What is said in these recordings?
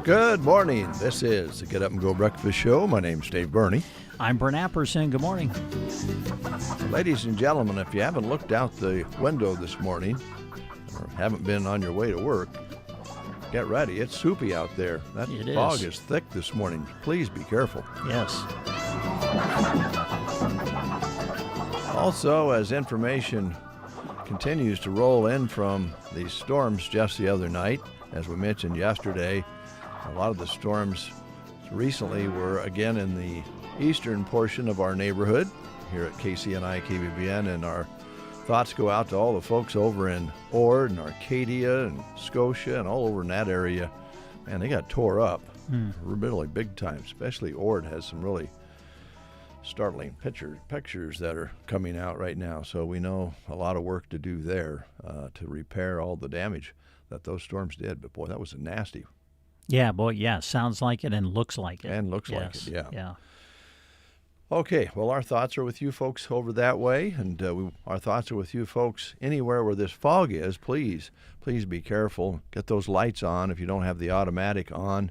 Good morning. This is the Get Up and Go Breakfast Show. My name's Dave Burney. I'm Brent Apperson. Good morning. Ladies and gentlemen, if you haven't looked out the window this morning or haven't been on your way to work, get ready. It's soupy out there. That fog is thick this morning. Please be careful. Yes. Also, as information continues to roll in from these storms just the other night, as we mentioned yesterday, a lot of the storms recently were again in the eastern portion of our neighborhood here at KCNI, KBBN, and our thoughts go out to all the folks over in Ord and Arcadia and Scotia and all over in that area. Man, they got tore up really big time, especially Ord has some really startling pictures that are coming out right now. So we know a lot of work to do there to repair all the damage that those storms did. But boy, that was a nasty. Yeah, boy, yeah, sounds like it and looks like it. And looks like it, yeah. Yeah. Okay, well, our thoughts are with you folks over that way, and our thoughts are with you folks anywhere where this fog is. Please be careful. Get those lights on if you don't have the automatic on.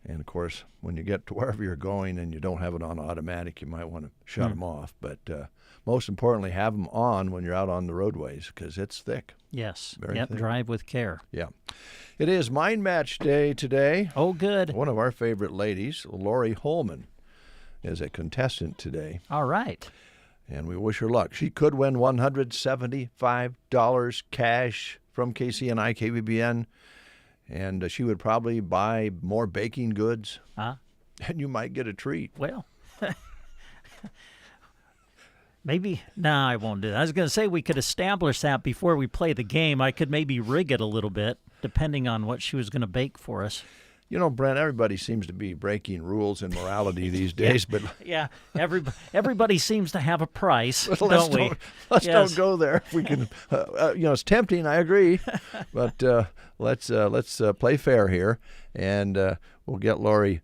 And, of course, when you get to wherever you're going and you don't have it on automatic, you might want to shut them off. But most importantly, have them on when you're out on the roadways because it's thick. Yes. Very thick. Drive with care. Yeah. It is Mind Match Day today. Oh, good. One of our favorite ladies, Lori Holman, is a contestant today. All right. And we wish her luck. She could win $175 cash from KCNI, KBBN. And she would probably buy more baking goods, and you might get a treat. Well, maybe. No, I won't do that. I was going to say we could establish that before we play the game. I could maybe rig it a little bit, depending on what she was going to bake for us. You know, Brent, everybody seems to be breaking rules and morality these days. But yeah, everybody seems to have a price, don't we? Let's don't go there. If we can, it's tempting. I agree, but let's play fair here, and we'll get Lori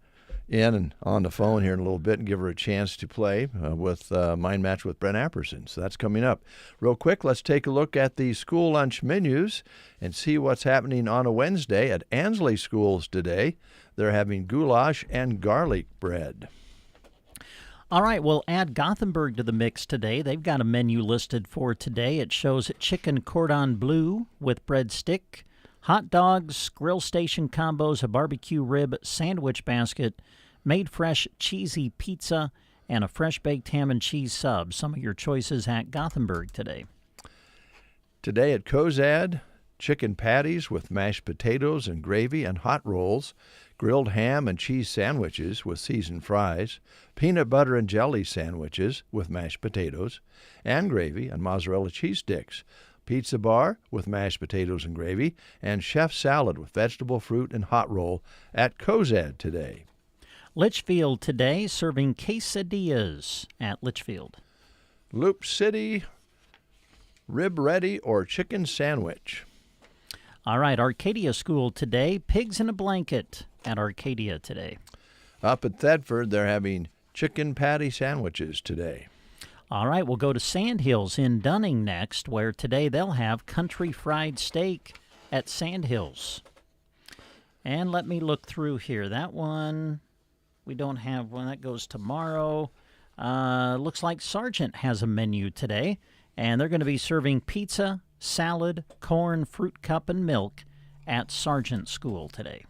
in and on the phone here in a little bit and give her a chance to play with Mind Match with Brent Apperson. So that's coming up. Real quick, let's take a look at the school lunch menus and see what's happening on a Wednesday at Ansley schools today. They're having goulash and garlic bread. All right, we'll add Gothenburg to the mix today. They've got a menu listed for today. It shows chicken cordon bleu with breadstick, hot dogs, grill station combos, a barbecue rib sandwich basket, made fresh cheesy pizza, and a fresh baked ham and cheese sub. Some of your choices at Gothenburg today. Today at Kozad, chicken patties with mashed potatoes and gravy and hot rolls, grilled ham and cheese sandwiches with seasoned fries, peanut butter and jelly sandwiches with mashed potatoes and gravy and mozzarella cheese sticks, pizza bar with mashed potatoes and gravy, and chef salad with vegetable fruit and hot roll at Kozad today. Litchfield today, serving quesadillas at Litchfield. Loop City, rib ready or chicken sandwich. All right, Arcadia School today, pigs in a blanket at Arcadia today. Up at Thedford, they're having chicken patty sandwiches today. All right, we'll go to Sandhills in Dunning next, where today they'll have country fried steak at Sandhills. And let me look through here. That one, we don't have one. That goes tomorrow. Looks like Sargent has a menu today, and they're going to be serving pizza, salad, corn, fruit cup, and milk at Sargent School today.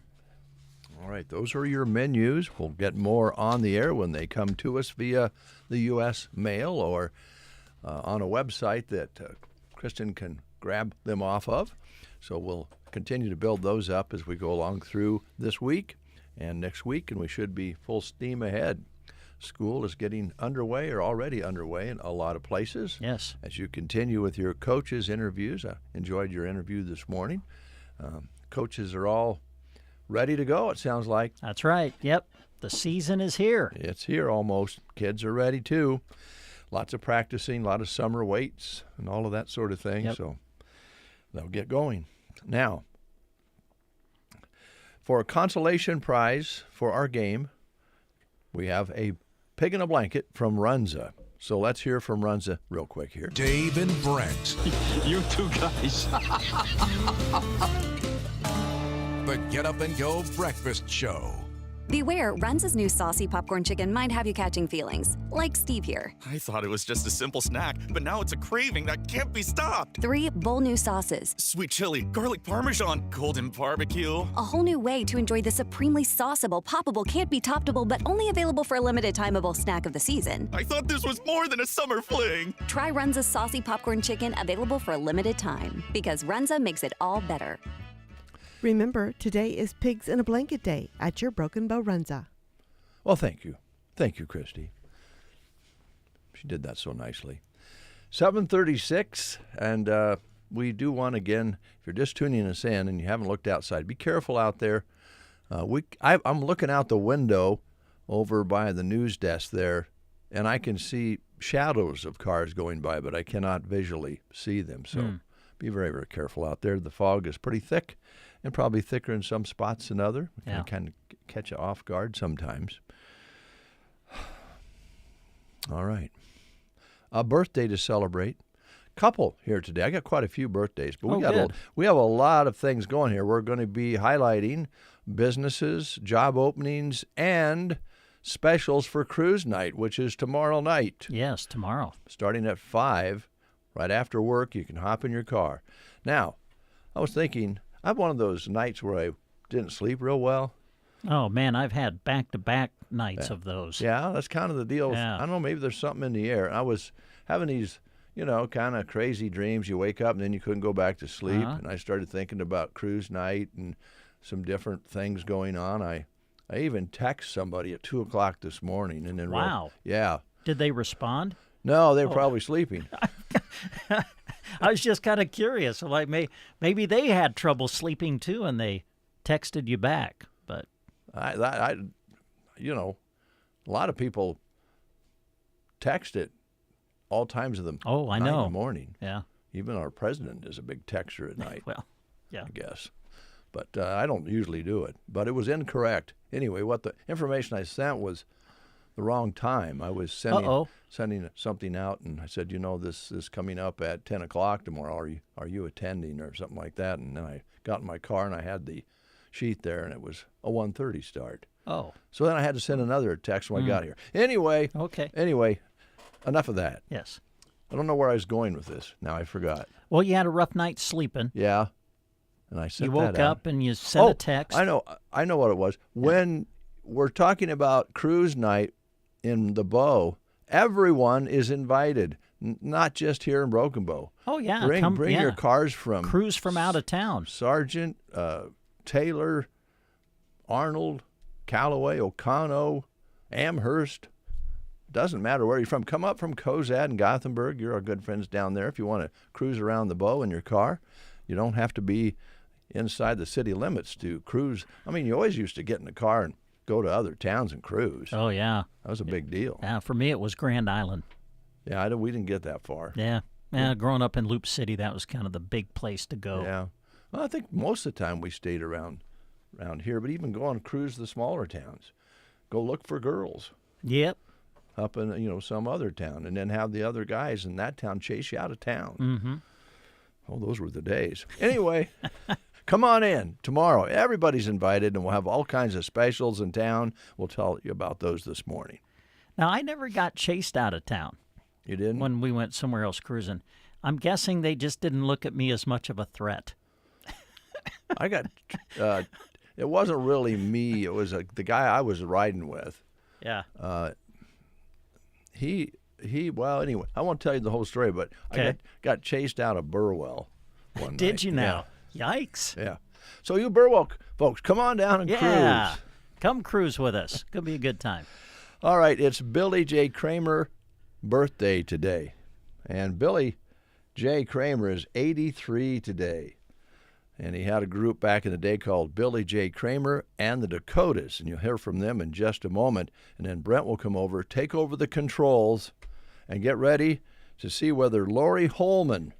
All right, those are your menus. We'll get more on the air when they come to us via the U.S. mail or on a website that Kristen can grab them off of. So we'll continue to build those up as we go along through this week and next week, and we should be full steam ahead. School is getting underway or already underway in a lot of places. Yes. As you continue with your coaches' interviews, I enjoyed your interview this morning. Coaches are all ready to go, it sounds like. That's right. Yep. The season is here. It's here almost. Kids are ready, too. Lots of practicing, a lot of summer weights and all of that sort of thing. Yep. So they'll get going. Now, for a consolation prize for our game, we have a pig in a blanket from Runza. So let's hear from Runza real quick here. Dave and Brent. You two guys. The Get Up and Go Breakfast Show. Beware, Runza's new saucy popcorn chicken might have you catching feelings, like Steve here. I thought it was just a simple snack, but now it's a craving that can't be stopped. 3 bold new sauces. Sweet chili, garlic parmesan, golden barbecue. A whole new way to enjoy the supremely sauceable, poppable, can't be toppable, but only available for a limited timeable snack of the season. I thought this was more than a summer fling. Try Runza's saucy popcorn chicken, available for a limited time, because Runza makes it all better. Remember, today is Pigs in a Blanket Day at your Broken Bow Runza. Well, thank you. Thank you, Christy. She did that so nicely. 7:36, and we do want, again, if you're just tuning us in and you haven't looked outside, be careful out there. I'm looking out the window over by the news desk there, and I can see shadows of cars going by, but I cannot visually see them. So be very, very careful out there. The fog is pretty thick, and probably thicker in some spots than other. It can kind of catch you off guard sometimes. All right. A birthday to celebrate. Couple here today. I got quite a few birthdays, but we have a lot of things going here. We're going to be highlighting businesses, job openings, and specials for cruise night, which is tomorrow night. Yes, tomorrow. Starting at 5, right after work, you can hop in your car. Now, I was thinking, I have one of those nights where I didn't sleep real well. Oh, man, I've had back-to-back nights of those. Yeah, that's kind of the deal. Yeah. I don't know, maybe there's something in the air. I was having these, kind of crazy dreams. You wake up and then you couldn't go back to sleep. And I started thinking about cruise night and some different things going on. I even text somebody at 2 o'clock this morning. And then Wow. Yeah. Did they respond? No, they were probably sleeping. I was just kind of curious. Like maybe they had trouble sleeping too, and they texted you back. But a lot of people text at all times of the I night know. in the morning. Yeah. Even our president is a big texter at night. Well, yeah. I guess. But I don't usually do it. But it was incorrect. Anyway, what the information I sent was the wrong time. I was sending something out, and I said, this is coming up at 10 o'clock tomorrow. Are you attending or something like that? And then I got in my car, and I had the sheet there, and it was a 1:30 start. Oh. So then I had to send another text when I got here. Anyway. Okay. Anyway, enough of that. Yes. I don't know where I was going with this. Now I forgot. Well, you had a rough night sleeping. Yeah. And I sent You woke that out. up and you sent a text. I know what it was. When we're talking about cruise night in the Bow, everyone is invited, not just here in Broken Bow. Oh, yeah. Bring your cars from cruise from out of town. Sargent, Taylor, Arnold, Callaway, Oconto, Amherst. Doesn't matter where you're from. Come up from Cozad and Gothenburg. You're our good friends down there. If you want to cruise around the Bow in your car, you don't have to be inside the city limits to cruise. I mean, you always used to get in the car and go to other towns and cruise. Oh, yeah. That was a big deal. Yeah, for me, it was Grand Island. Yeah, we didn't get that far. Yeah. Yeah, growing up in Loop City, that was kind of the big place to go. Yeah. Well, I think most of the time we stayed around here, but even go on cruise to the smaller towns. Go look for girls. Yep. Up in, some other town, and then have the other guys in that town chase you out of town. Mm-hmm. Oh, those were the days. Anyway, come on in tomorrow. Everybody's invited, and we'll have all kinds of specials in town. We'll tell you about those this morning. Now, I never got chased out of town. You didn't? When we went somewhere else cruising. I'm guessing they just didn't look at me as much of a threat. I got, it wasn't really me. It was the guy I was riding with. Yeah. Well, anyway, I won't tell you the whole story, but Okay. I got chased out of Burwell one night. Did you now? Yikes. Yeah. So you Burwell folks, come on down and Yeah. cruise. Come cruise with us. Could be a good time. All right, it's Billy J. Kramer birthday today. And Billy J. Kramer is 83 today. And he had a group back in the day called Billy J. Kramer and the Dakotas. And you'll hear from them in just a moment. And then Brent will come over, take over the controls, and get ready to see whether Lori Holman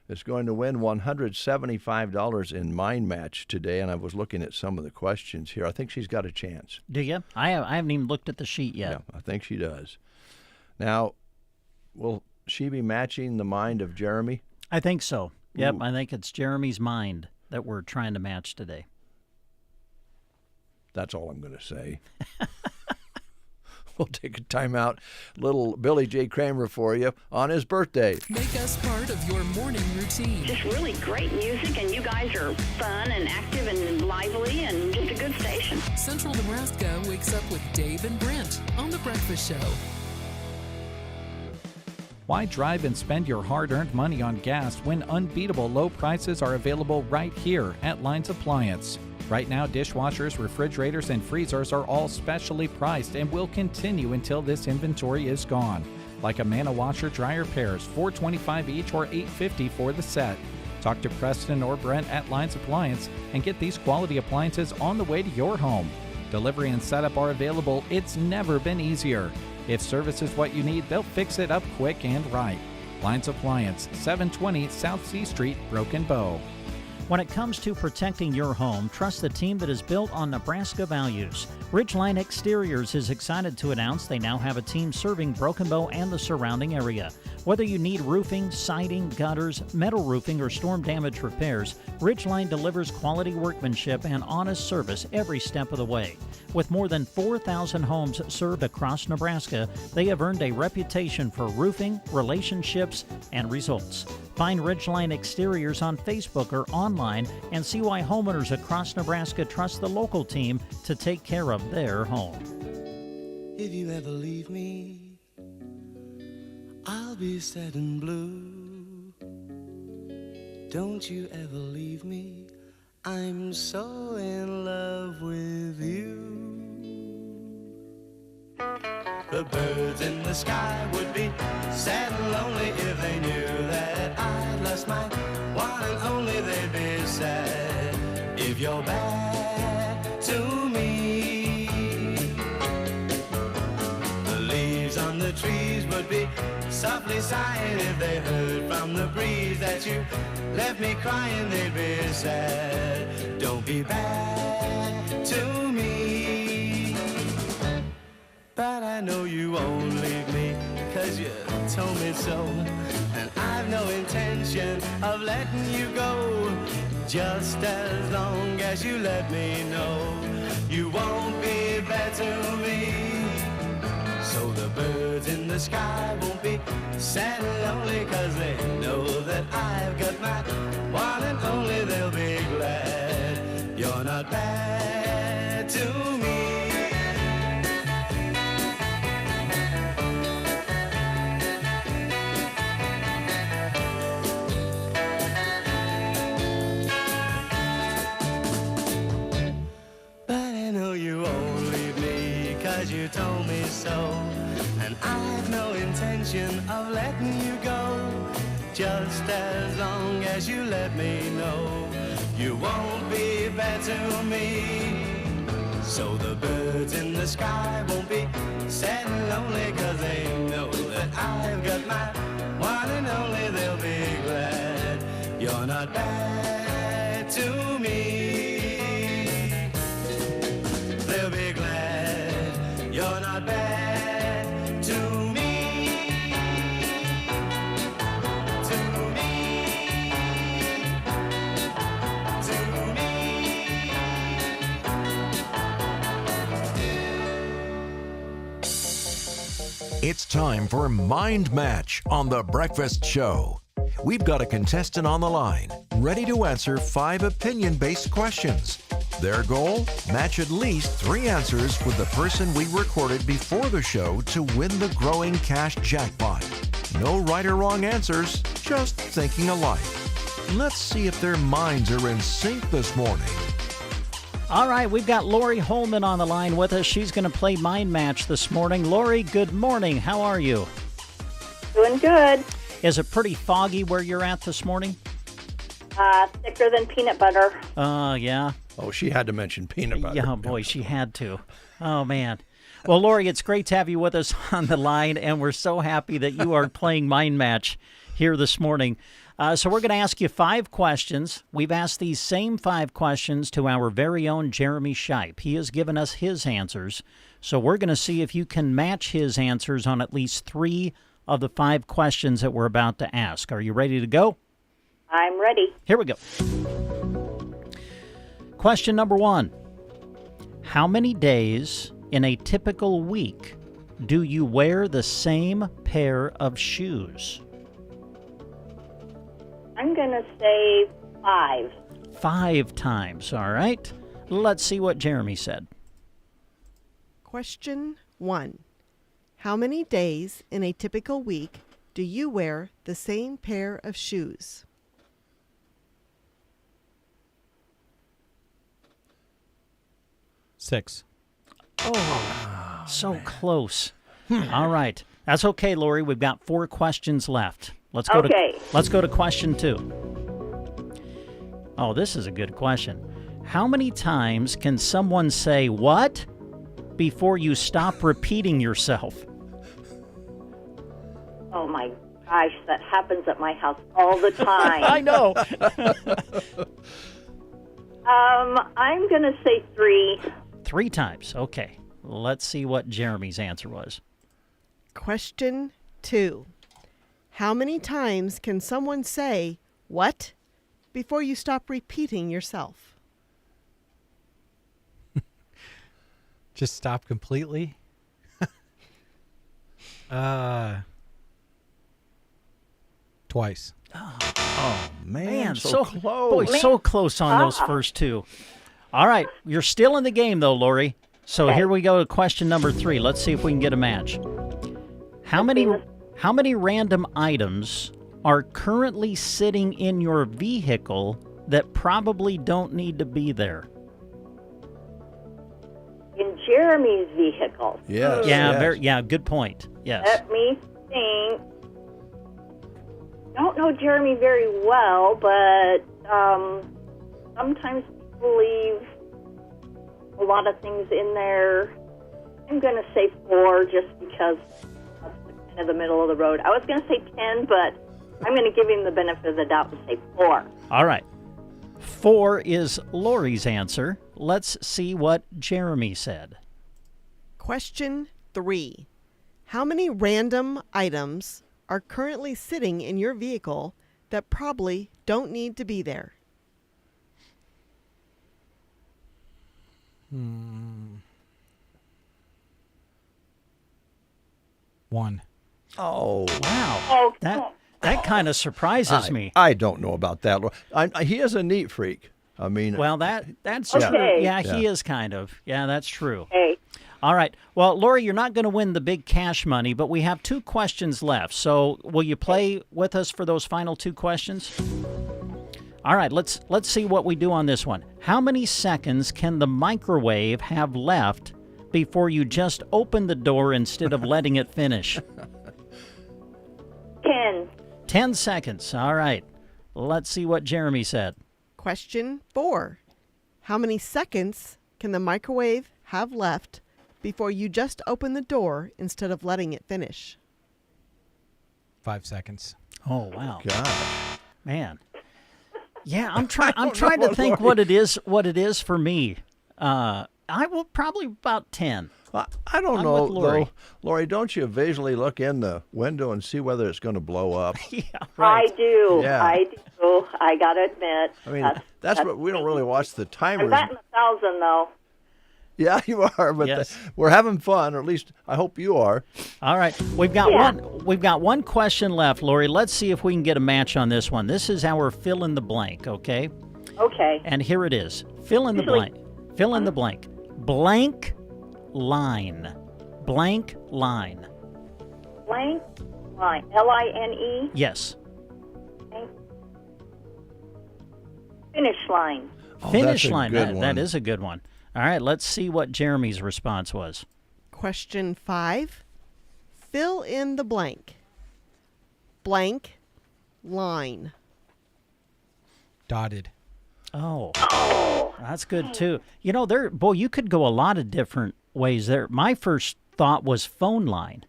is going to win $175 in Mind Match today. And I was looking at some of the questions here. I think she's got a chance. Do you? I haven't even looked at the sheet yet. Yeah, I think she does. Now, will she be matching the mind of Jeremy? I think so. Yep, Ooh. I think it's Jeremy's mind that we're trying to match today. That's all I'm going to say. We'll take a timeout. Little Billy J. Kramer for you on his birthday. Make us part of your morning routine. Just really great music, and you guys are fun and active and lively and just a good station. Central Nebraska wakes up with Dave and Brent on The Breakfast Show. Why drive and spend your hard-earned money on gas when unbeatable low prices are available right here at Lines Appliance? Right now, dishwashers, refrigerators, and freezers are all specially priced and will continue until this inventory is gone. Like a Mana washer dryer pairs, $4.25 each or $8.50 for the set. Talk to Preston or Brent at Lines Appliance and get these quality appliances on the way to your home. Delivery and setup are available. It's never been easier. If service is what you need, they'll fix it up quick and right. Lines Appliance, 720 South C Street, Broken Bow. When it comes to protecting your home, trust the team that is built on Nebraska values. Ridgeline Exteriors is excited to announce they now have a team serving Broken Bow and the surrounding area. Whether you need roofing, siding, gutters, metal roofing, or storm damage repairs, Ridgeline delivers quality workmanship and honest service every step of the way. With more than 4,000 homes served across Nebraska, they have earned a reputation for roofing, relationships, and results. Find Ridgeline Exteriors on Facebook or online and see why homeowners across Nebraska trust the local team to take care of their home. If you ever leave me, I'll be sad and blue. Don't you ever leave me, I'm so in love with you. The birds in the sky would be sad and lonely if they knew that I lost my one and only. They'd be sad if you're bad to me. The leaves on the trees would be softly sighing if they heard from the breeze that you left me crying. They'd be sad. Don't be bad to me. But I know you won't leave me, 'cause you told me so. And I've no intention of letting you go, just as long as you let me know you won't be bad to me. So the birds in the sky won't be sad and lonely, 'cause they know that I've got my one and only. They'll be glad you're not bad to me. You told me so, and I've no intention of letting you go, just as long as you let me know you won't be bad to me. So the birds in the sky won't be sad and lonely, 'cause they know that I've got my one and only. They'll be glad you're not bad to me. They'll be glad you're not bad to me. To me. To me. It's time for Mind Match on The Breakfast Show. We've got a contestant on the line, ready to answer 5 opinion-based questions. Their goal? Match at least 3 answers with the person we recorded before the show to win the growing cash jackpot. No right or wrong answers, just thinking alike. Let's see if their minds are in sync this morning. All right, we've got Lori Holman on the line with us. She's going to play Mind Match this morning. Lori, good morning. How are you? Doing good. Is it pretty foggy where you're at this morning? Thicker than peanut butter. Yeah. Oh, she had to mention peanut butter. Yeah, boy, she had to. Oh, man. Well, Lori, it's great to have you with us on the line, and we're so happy that you are playing Mind Match here this morning. So we're going to ask you 5 questions. We've asked these same 5 questions to our very own Jeremy Shipe. He has given us his answers. So we're going to see if you can match his answers on at least 3 of the 5 questions that we're about to ask. Are you ready to go? I'm ready. Here we go. Question number 1. How many days in a typical week do you wear the same pair of shoes? I'm going to say 5. 5 times, all right? Let's see what Jeremy said. Question 1. How many days in a typical week do you wear the same pair of shoes? Six. Oh, so close. All right. That's okay, Lori. We've got 4 questions left. Let's go to question 2. Oh, this is a good question. How many times can someone say what before you stop repeating yourself? Oh, my gosh, that happens at my house all the time. I know. I'm going to say 3. 3 times. Okay. Let's see what Jeremy's answer was. Question 2. How many times can someone say what before you stop repeating yourself? Just stop completely? Twice. Oh, man, so close. Boy, so close on those first 2. All right, you're still in the game, though, Lori. So here we go to question number 3. Let's see if we can get a match. How many random items are currently sitting in your vehicle that probably don't need to be there? In Jeremy's vehicle. Yes. Yeah, good point. Yes. Let me think. Don't know Jeremy very well, but sometimes people leave a lot of things in there. I'm going to say 4 just because that's kind of the middle of the road. I was going to say 10, but I'm going to give him the benefit of the doubt and say 4. All right. 4 is Lori's answer. Let's see what Jeremy said. Question 3. How many random items are currently sitting in your vehicle that probably don't need to be there? One. Oh. Wow. Oh, That kind of surprises me. I don't know about that. He is a neat freak. I mean, Well, that's Okay. true. Yeah, he is kind of. Yeah, that's true. Okay. All right. Well, Lori, you're not going to win the big cash money, but we have 2 questions left. So will you play with us for those final 2 questions? All right. Let's see what we do on this one. How many seconds can the microwave have left before you just open the door instead of letting it finish? 10. 10 seconds. All right. Let's see what Jeremy said. Question 4. How many seconds can the microwave have left before you just open the door instead of letting it finish? 5 seconds. Oh, wow. gosh. Man. Yeah, I'm trying to think what it is for me. I will probably about 10. I don't I'm know, with Lori. though. Lori, don't you visually look in the window and see whether it's going to blow up? Yeah, right. I do. Yeah. I do. I got to admit. I mean, that's what we don't really watch the I'm timers. batting 1,000, though. Yeah, you are, but Yes. we're having fun, or at least I hope you are. All right, we've got one question left, Lori. Let's see if we can get a match on this one. This is our fill in the blank, okay? Okay. And here it is. Fill in the blank. Fill in the blank. Blank line. Blank line. Blank line. Line. Yes. Finish line. Oh, Finish that's a line. good one. That is a good one. All right, let's see what Jeremy's response was. Question 5. Fill in the blank. Blank line. Dotted. Oh, that's good too. You know, you could go a lot of different ways there. My first thought was phone line.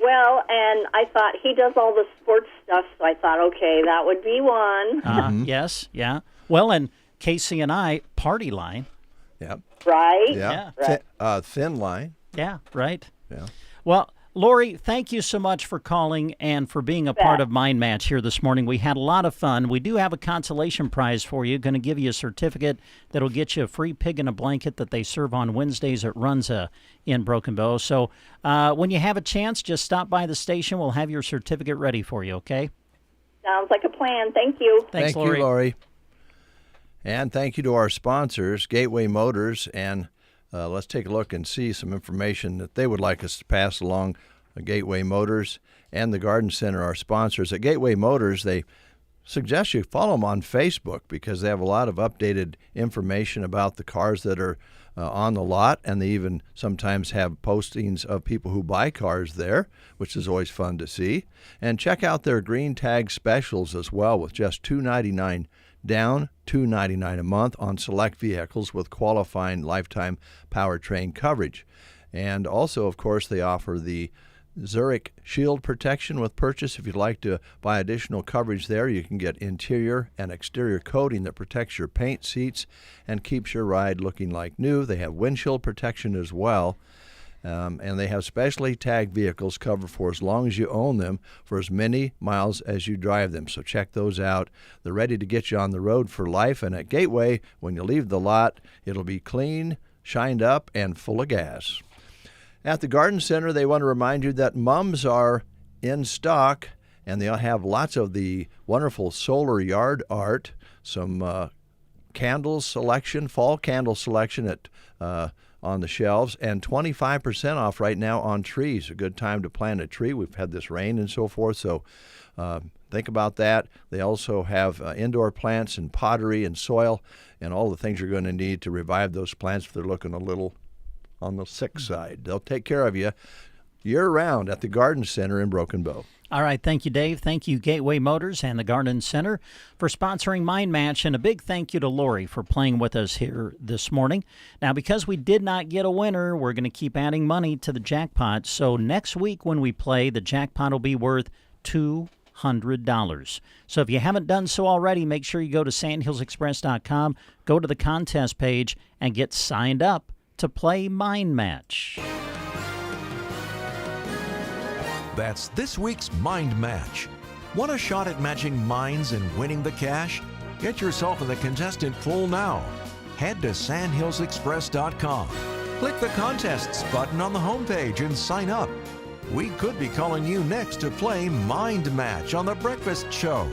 Well, and I thought he does all the sports stuff, so I thought, okay, that would be one. Yes, yeah. Well, and KCNI party line. Yep. Right? Yeah. Right. Thin line. Yeah, right. Yeah. Well, Lori, thank you so much for calling and for being a part of Mind Match here this morning. We had a lot of fun. We do have a consolation prize for you. Going to give you a certificate that'll get you a free pig in a blanket that they serve on Wednesdays at Runza in Broken Bow. So when you have a chance, just stop by the station. We'll have your certificate ready for you, okay? Sounds like a plan. Thank you. Thanks, Thank Lori. you, Lori. And thank you to our sponsors, Gateway Motors, and let's take a look and see some information that they would like us to pass along. Gateway Motors and the Garden Center, our sponsors. At Gateway Motors, they suggest you follow them on Facebook because they have a lot of updated information about the cars that are on the lot, and they even sometimes have postings of people who buy cars there, which is always fun to see. And check out their green tag specials as well, with just $299 down, $299 a month on select vehicles with qualifying lifetime powertrain coverage. And also, of course, they offer the Zurich Shield protection with purchase. If you'd like to buy additional coverage there, you can get interior and exterior coating that protects your paint, seats, and keeps your ride looking like new. They have windshield protection as well. And they have specially tagged vehicles covered for as long as you own them, for as many miles as you drive them. So check those out. They're ready to get you on the road for life. And at Gateway, when you leave the lot, it'll be clean, shined up, and full of gas. At the Garden Center, they want to remind you that mums are in stock, and they'll have lots of the wonderful solar yard art, some candles selection, fall candle selection at on the shelves, and 25% off right now on trees. A good time to plant a tree. We've had this rain and so forth, so think about that. They also have indoor plants and pottery and soil and all the things you're going to need to revive those plants if they're looking a little on the sick side. They'll take care of you year-round at the Garden Center in Broken Bow. All right, thank you, Dave. Thank you, Gateway Motors and the Garden Center, for sponsoring Mind Match, and a big thank you to Lori for playing with us here this morning. Now, because we did not get a winner, we're going to keep adding money to the jackpot, so next week when we play, the jackpot will be worth $200. So if you haven't done so already, make sure you go to sandhillsexpress.com, go to the contest page, and get signed up to play Mind Match. That's this week's Mind Match. Want a shot at matching minds and winning the cash? Get yourself in the contestant pool now. Head to sandhillsexpress.com. Click the contests button on the homepage and sign up. We could be calling you next to play Mind Match on The Breakfast Show.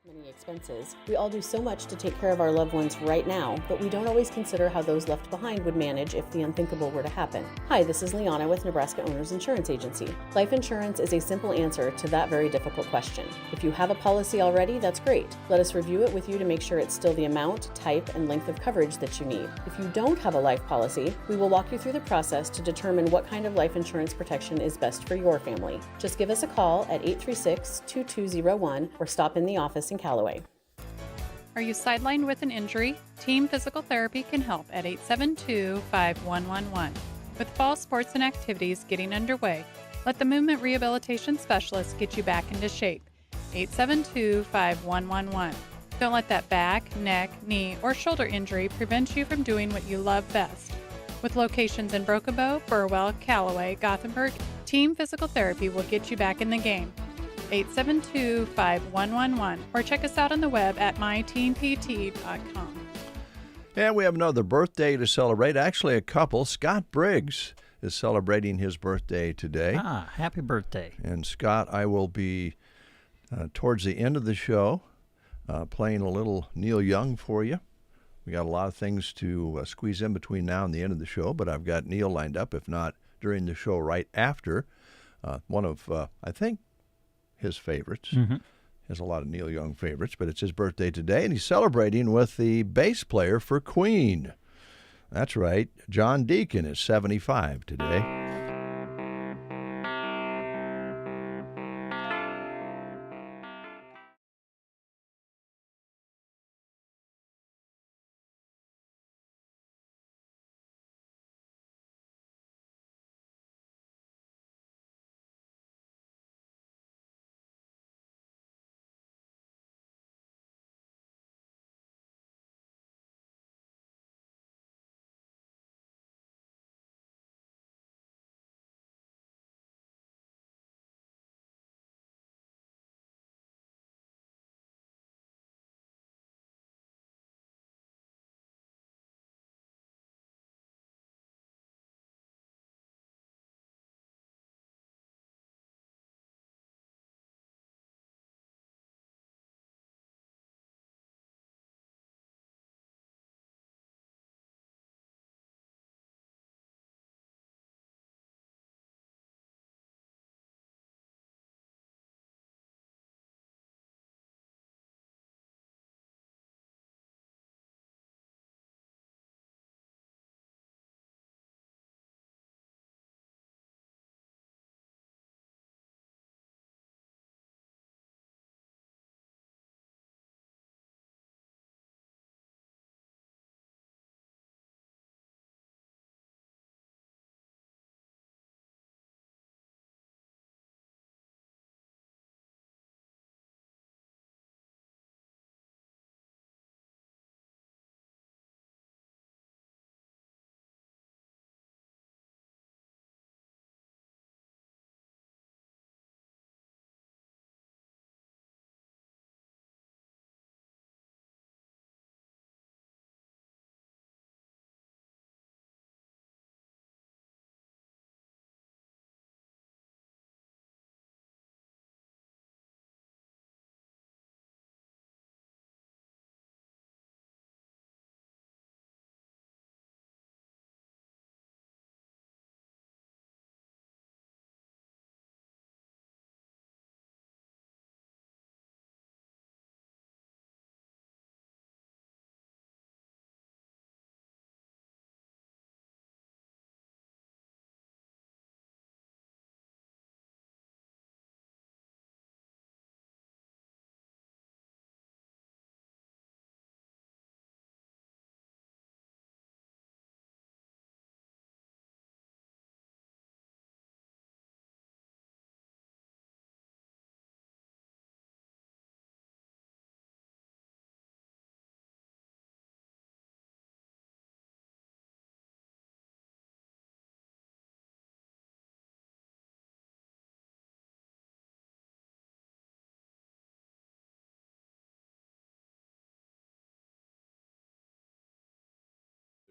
Many expenses. We all do so much to take care of our loved ones right now, but we don't always consider how those left behind would manage if the unthinkable were to happen. Hi, this is Liana with Nebraska Owners Insurance Agency. Life insurance is a simple answer to that very difficult question. If you have a policy already, that's great. Let us review it with you to make sure it's still the amount, type, and length of coverage that you need. If you don't have a life policy, we will walk you through the process to determine what kind of life insurance protection is best for your family. Just give us a call at 836-2201 or stop in the office in Callaway. Are you sidelined with an injury? Team Physical Therapy can help at 872-5111. With fall sports and activities getting underway, let the Movement Rehabilitation Specialist get you back into shape. 872-5111. Don't let that back, neck, knee, or shoulder injury prevent you from doing what you love best. With locations in Broken Bow, Burwell, Callaway, Gothenburg, Team Physical Therapy will get you back in the game. 872-5111 or check us out on the web at myteenpt.com. And we have another birthday to celebrate. Actually, a couple. Scott Briggs is celebrating his birthday today. Ah, happy birthday. And Scott, I will be, towards the end of the show, playing a little Neil Young for you. We got a lot of things to squeeze in between now and the end of the show, but I've got Neil lined up, if not during the show right after. One of, I think, his favorites. Mm-hmm. Has a lot of Neil Young favorites, but it's his birthday today, and he's celebrating with the bass player for Queen. That's right. John Deacon is 75 today.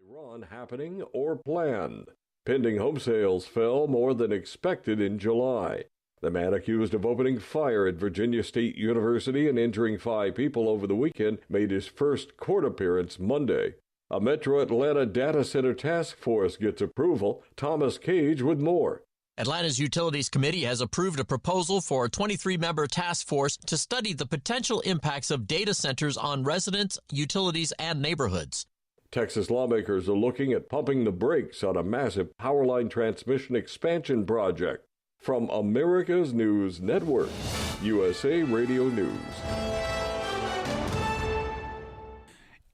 Run happening or planned. Pending home sales fell more than expected in July. The man accused of opening fire at Virginia State University and injuring 5 people over the weekend made his first court appearance Monday. A Metro Atlanta data center task force gets approval. Thomas Cage with more. Atlanta's Utilities Committee has approved a proposal for a 23-member task force to study the potential impacts of data centers on residents, utilities, and neighborhoods. Texas lawmakers are looking at pumping the brakes on a massive power line transmission expansion project. From America's News Network, USA Radio News.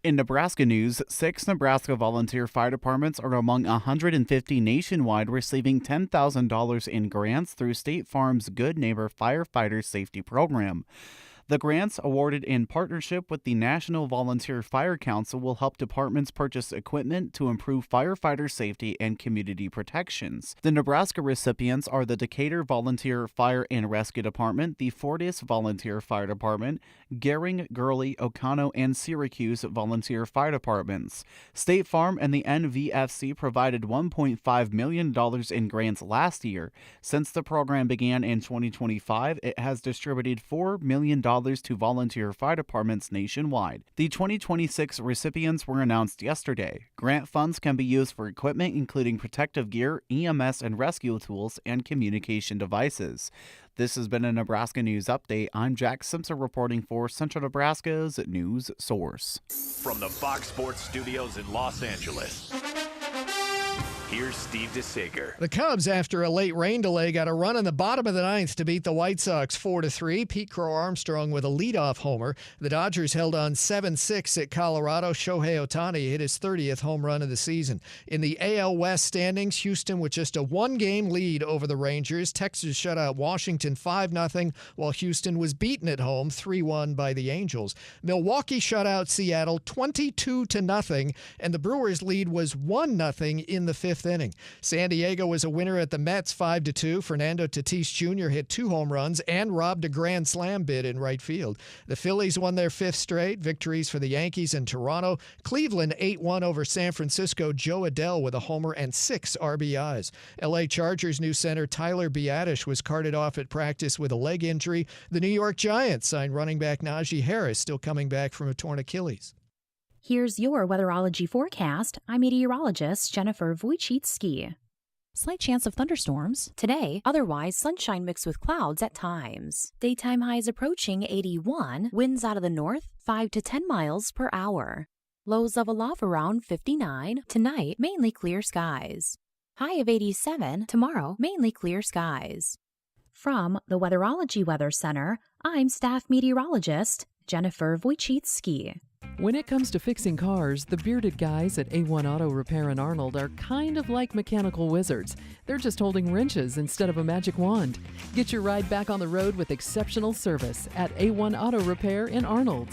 In Nebraska news, 6 Nebraska volunteer fire departments are among 150 nationwide receiving $10,000 in grants through State Farm's Good Neighbor Firefighter Safety Program. The grants, awarded in partnership with the National Volunteer Fire Council, will help departments purchase equipment to improve firefighter safety and community protections. The Nebraska recipients are the Decatur Volunteer Fire and Rescue Department, the Fortis Volunteer Fire Department, Gering, Gurley, Oconto, and Syracuse Volunteer Fire Departments. State Farm and the NVFC provided $1.5 million in grants last year. Since the program began in 2025, it has distributed $4 million to volunteer fire departments nationwide. The 2026 recipients were announced yesterday. Grant funds can be used for equipment including protective gear, EMS and rescue tools, and communication devices. This has been a Nebraska News Update. I'm Jack Simpson reporting for Central Nebraska's News Source. From the Fox Sports Studios in Los Angeles, here's Steve DeSager. The Cubs, after a late rain delay, got a run in the bottom of the ninth to beat the White Sox 4-3. Pete Crow-Armstrong with a leadoff homer. The Dodgers held on 7-6 at Colorado. Shohei Ohtani hit his 30th home run of the season. In the AL West standings, Houston with just a 1-game lead over the Rangers. Texas shut out Washington 5-0, while Houston was beaten at home 3-1 by the Angels. Milwaukee shut out Seattle 22-0, and the Brewers' lead was 1-0 in the 5th inning. San Diego was a winner at the Mets 5-2. Fernando Tatis Jr. hit 2 home runs and robbed a grand slam bid in right field. The Phillies won their 5th straight. Victories for the Yankees and Toronto. Cleveland 8-1 over San Francisco. Joe Adell with a homer and 6 RBIs. LA Chargers new center Tyler Biadasz was carted off at practice with a leg injury. The New York Giants signed running back Najee Harris, still coming back from a torn Achilles. Here's your weatherology forecast. I'm meteorologist Jennifer Wojcicki. Slight chance of thunderstorms today, otherwise sunshine mixed with clouds at times. Daytime highs approaching 81, winds out of the north 5 to 10 miles per hour. Lows level off around 59. Tonight, mainly clear skies. High of 87, tomorrow, mainly clear skies. From the Weatherology Weather Center, I'm staff meteorologist Jennifer Wojcicki. When it comes to fixing cars, the bearded guys at A1 Auto Repair in Arnold are kind of like mechanical wizards. They're just holding wrenches instead of a magic wand. Get your ride back on the road with exceptional service at A1 Auto Repair in Arnold.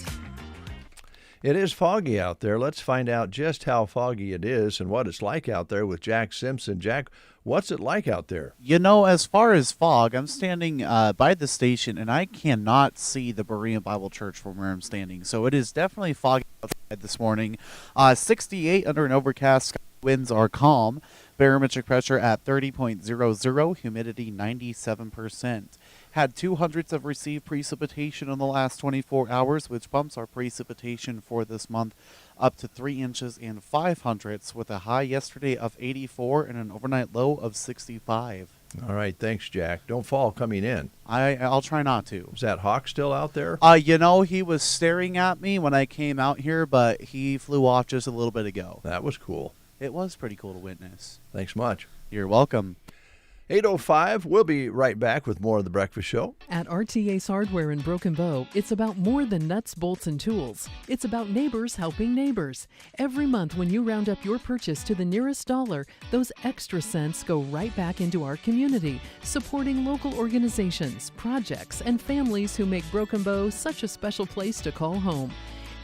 It is foggy out there. Let's find out just how foggy it is and what it's like out there with Jack Simpson. Jack, what's it like out there? You know, as far as fog, I'm standing by the station, and I cannot see the Berean Bible Church from where I'm standing. So it is definitely foggy outside this morning. 68 under an overcast sky. Winds are calm. Barometric pressure at 30.00. Humidity 97%. Had 200s of received precipitation in the last 24 hours, which bumps our precipitation for this month up to 3 inches and 500ths, with a high yesterday of 84 and an overnight low of 65. All right, thanks, Jack. Don't fall coming in. I'll try not to. Is that hawk still out there? You know, he was staring at me when I came out here, but he flew off just a little bit ago. That was cool. It was pretty cool to witness. Thanks much. You're welcome. 8:05. We'll be right back with more of The Breakfast Show. At RTA's Hardware in Broken Bow, it's about more than nuts, bolts, and tools. It's about neighbors helping neighbors. Every month when you round up your purchase to the nearest dollar, those extra cents go right back into our community, supporting local organizations, projects, and families who make Broken Bow such a special place to call home.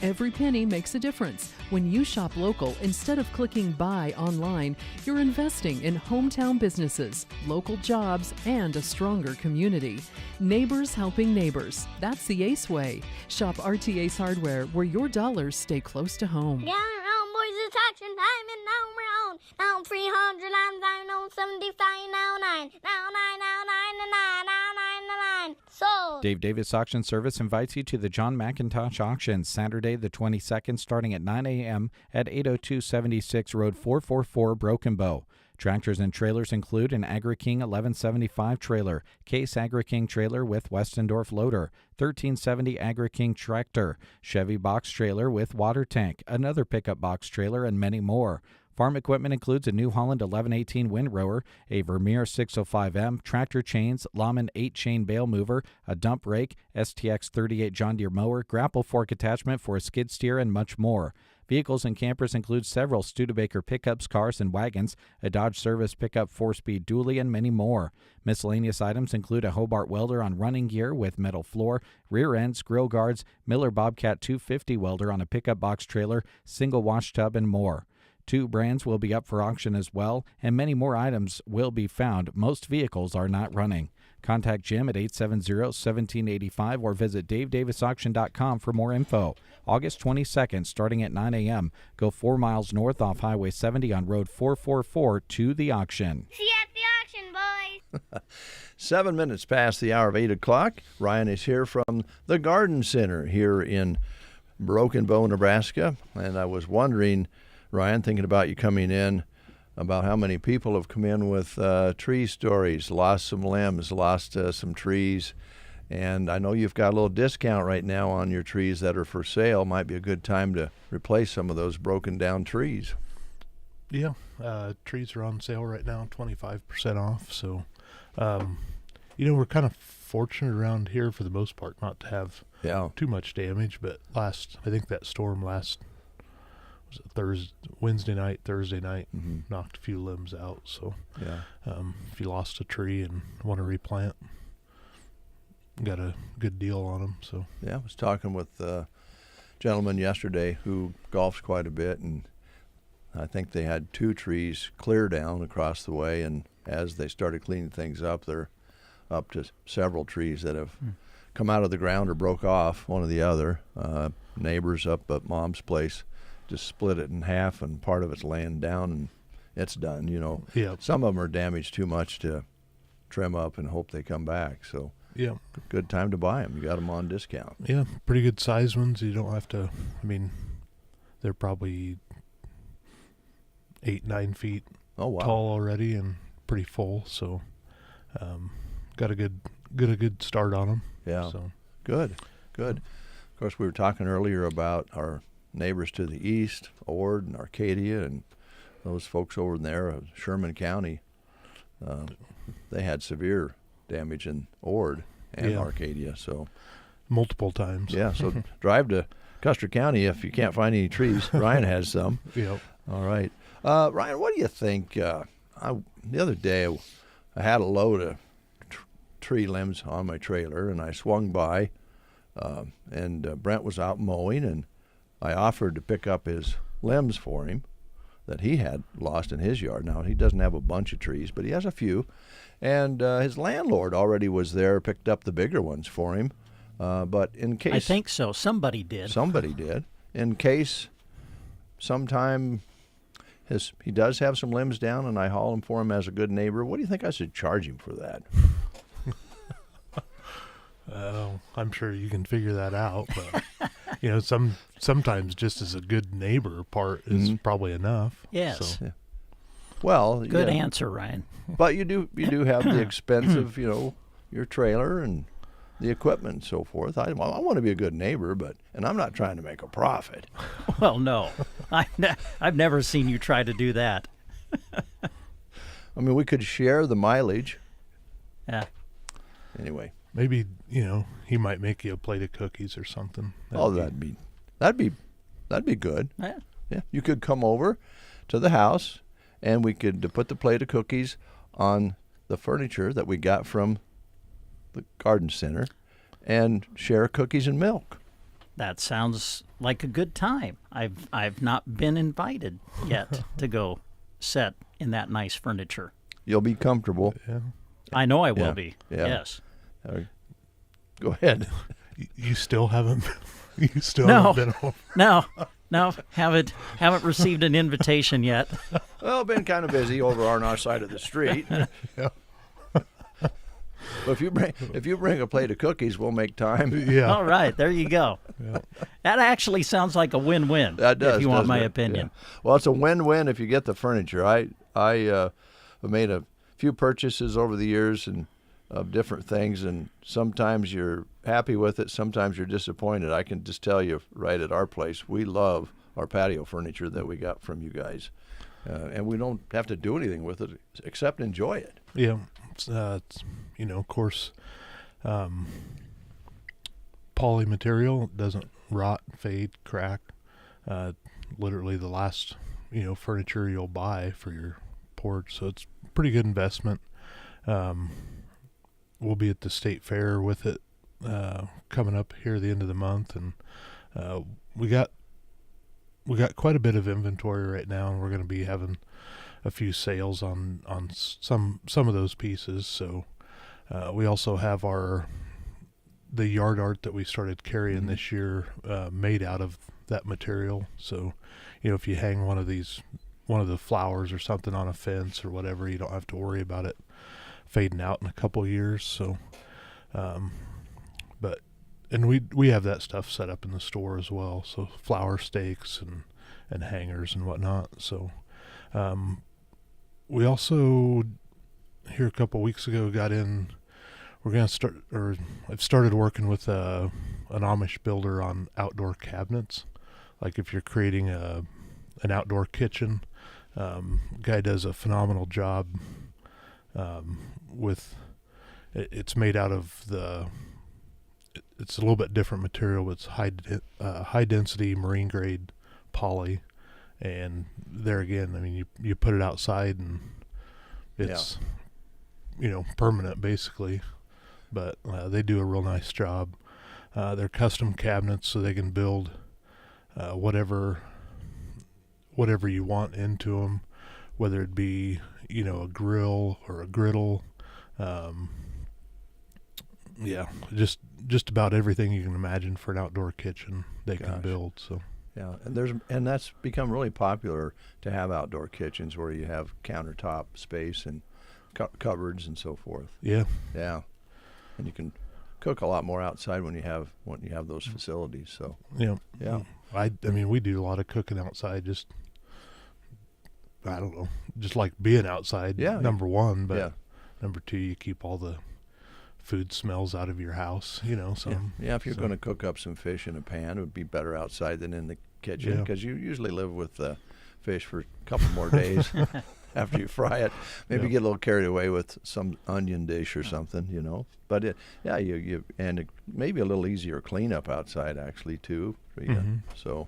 Every penny makes a difference. When you shop local, instead of clicking buy online, you're investing in hometown businesses, local jobs, and a stronger community. Neighbors helping neighbors. That's the Ace way. Shop RTA's Hardware, where your dollars stay close to home. Yeah, boys, attack action time and now we're on. Now 300 lines, I know 75, now 9. Now 9, now 9, and 9, now 9, now 9. Sold. Dave Davis Auction Service invites you to the John McIntosh Auction Saturday the 22nd starting at 9 a.m. at 802 76 Road 444 Broken Bow. Tractors and trailers include an Agri-King 1175 trailer, Case Agri-King trailer with Westendorf loader, 1370 Agri-King tractor, Chevy box trailer with water tank, another pickup box trailer, and many more. Farm equipment includes a New Holland 1118 windrower, a Vermeer 605M, tractor chains, Lawman 8-chain bale mover, a dump rake, STX 38 John Deere mower, grapple fork attachment for a skid steer, and much more. Vehicles and campers include several Studebaker pickups, cars, and wagons, a Dodge Service pickup 4-speed dually, and many more. Miscellaneous items include a Hobart welder on running gear with metal floor, rear ends, grill guards, Miller Bobcat 250 welder on a pickup box trailer, single wash tub, and more. 2 brands will be up for auction as well, and many more items will be found. Most vehicles are not running. Contact Jim at 870-1785 or visit davedavisauction.com for more info. August 22nd, starting at 9 a.m. Go 4 miles north off Highway 70 on Road 444 to the auction. See you at the auction, boys. 7 minutes past the hour of 8 o'clock. Ryan is here from the Garden Center here in Broken Bow, Nebraska. And I was wondering, Ryan, thinking about you coming in, about how many people have come in with tree stories, lost some limbs, lost some trees. And I know you've got a little discount right now on your trees that are for sale. Might be a good time to replace some of those broken down trees. Yeah, trees are on sale right now, 25% off. So, we're kind of fortunate around here for the most part not to have too much damage. But I think that storm last Wednesday night, Thursday night, knocked a few limbs out. So, if you lost a tree and want to replant, got a good deal on them. So, I was talking with a gentleman yesterday who golfs quite a bit, and I think they had 2 trees clear down across the way. And as they started cleaning things up, they're up to several trees that have come out of the ground or broke off, one or the other. Neighbors up at Mom's place just split it in half, and part of it's laying down, and it's done. Some of them are damaged too much to trim up and hope they come back. So, good time to buy them. You got them on discount. Yeah, pretty good size ones. You don't have to. They're probably 8-9 feet tall already and pretty full. So, got a good start on them. Yeah. So good. Of course, we were talking earlier about our neighbors to the east, Ord and Arcadia, and those folks over there, Sherman County, they had severe damage in Ord and Arcadia. So multiple times. Yeah, so drive to Custer County if you can't find any trees. Ryan has some. Yep. All right. Ryan, what do you think? The other day I had a load of tree limbs on my trailer, and I swung by, and Brent was out mowing, and I offered to pick up his limbs for him that he had lost in his yard. Now, he doesn't have a bunch of trees, but he has a few. And his landlord already was there, picked up the bigger ones for him. But in case... I think so. Somebody did. Somebody did. In case sometime he does have some limbs down and I haul them for him as a good neighbor, what do you think I should charge him for that? I'm sure you can figure that out, but sometimes just as a good neighbor part is probably enough. Yes. So. Yeah. Well, good answer, Ryan. But you do have the expense of your trailer and the equipment and so forth. I want to be a good neighbor, and I'm not trying to make a profit. Well, no, I've never seen you try to do that. We could share the mileage. Yeah. Anyway. Maybe, he might make you a plate of cookies or something. That'd be good. Yeah. Yeah. You could come over to the house and we could put the plate of cookies on the furniture that we got from the garden center and share cookies and milk. That sounds like a good time. I've not been invited yet to go sit in that nice furniture. You'll be comfortable. Yeah. I know I will be. Yeah. Yes. Go ahead. You still haven't. You still haven't been home. No, No, haven't received an invitation yet. Well, been kind of busy over on our side of the street. Yeah. But if you bring a plate of cookies, we'll make time. Yeah. All right, there you go. Yeah. That actually sounds like a win-win. That does. if you want doesn't my it? opinion. Yeah. Well, it's a win-win if you get the furniture. I have made a few purchases over the years and of different things, and sometimes you're happy with it, sometimes you're disappointed. I can just tell you right at our place, we love our patio furniture that we got from you guys, and we don't have to do anything with it except enjoy it. Yeah, it's, of course, poly material doesn't rot, fade, crack. Literally the last, furniture you'll buy for your porch, so it's a pretty good investment. We'll be at the state fair with it coming up here at the end of the month, and we got quite a bit of inventory right now, and we're going to be having a few sales on some of those pieces. So we also have the yard art that we started carrying this year made out of that material. So if you hang one of the flowers or something on a fence or whatever, you don't have to worry about it fading out in a couple of years. So and we have that stuff set up in the store as well, so flower stakes and hangers and whatnot. So we also here a couple of weeks ago I've started working with an Amish builder on outdoor cabinets. Like if you're creating an outdoor kitchen, guy does a phenomenal job with it's made out of it's a little bit different material, but it's high density marine grade poly, and there again, I mean, you put it outside and it's permanent basically. But they do a real nice job. They're custom cabinets, so they can build whatever you want into them, whether it be a grill or a griddle. Just about everything you can imagine for an outdoor kitchen they can build. So yeah, and that's become really popular to have outdoor kitchens where you have countertop space and cupboards and so forth. Yeah. And you can cook a lot more outside when you have those facilities. So yeah. I mean, we do a lot of cooking outside. Just I don't know, just like being outside. Yeah. Number one, but number two, you keep all the food smells out of your house. If you're going to cook up some fish in a pan, it would be better outside than in the kitchen, because you usually live with fish for a couple more days. After you fry it, maybe get a little carried away with some onion dish or something, But maybe a little easier cleanup outside actually too. So,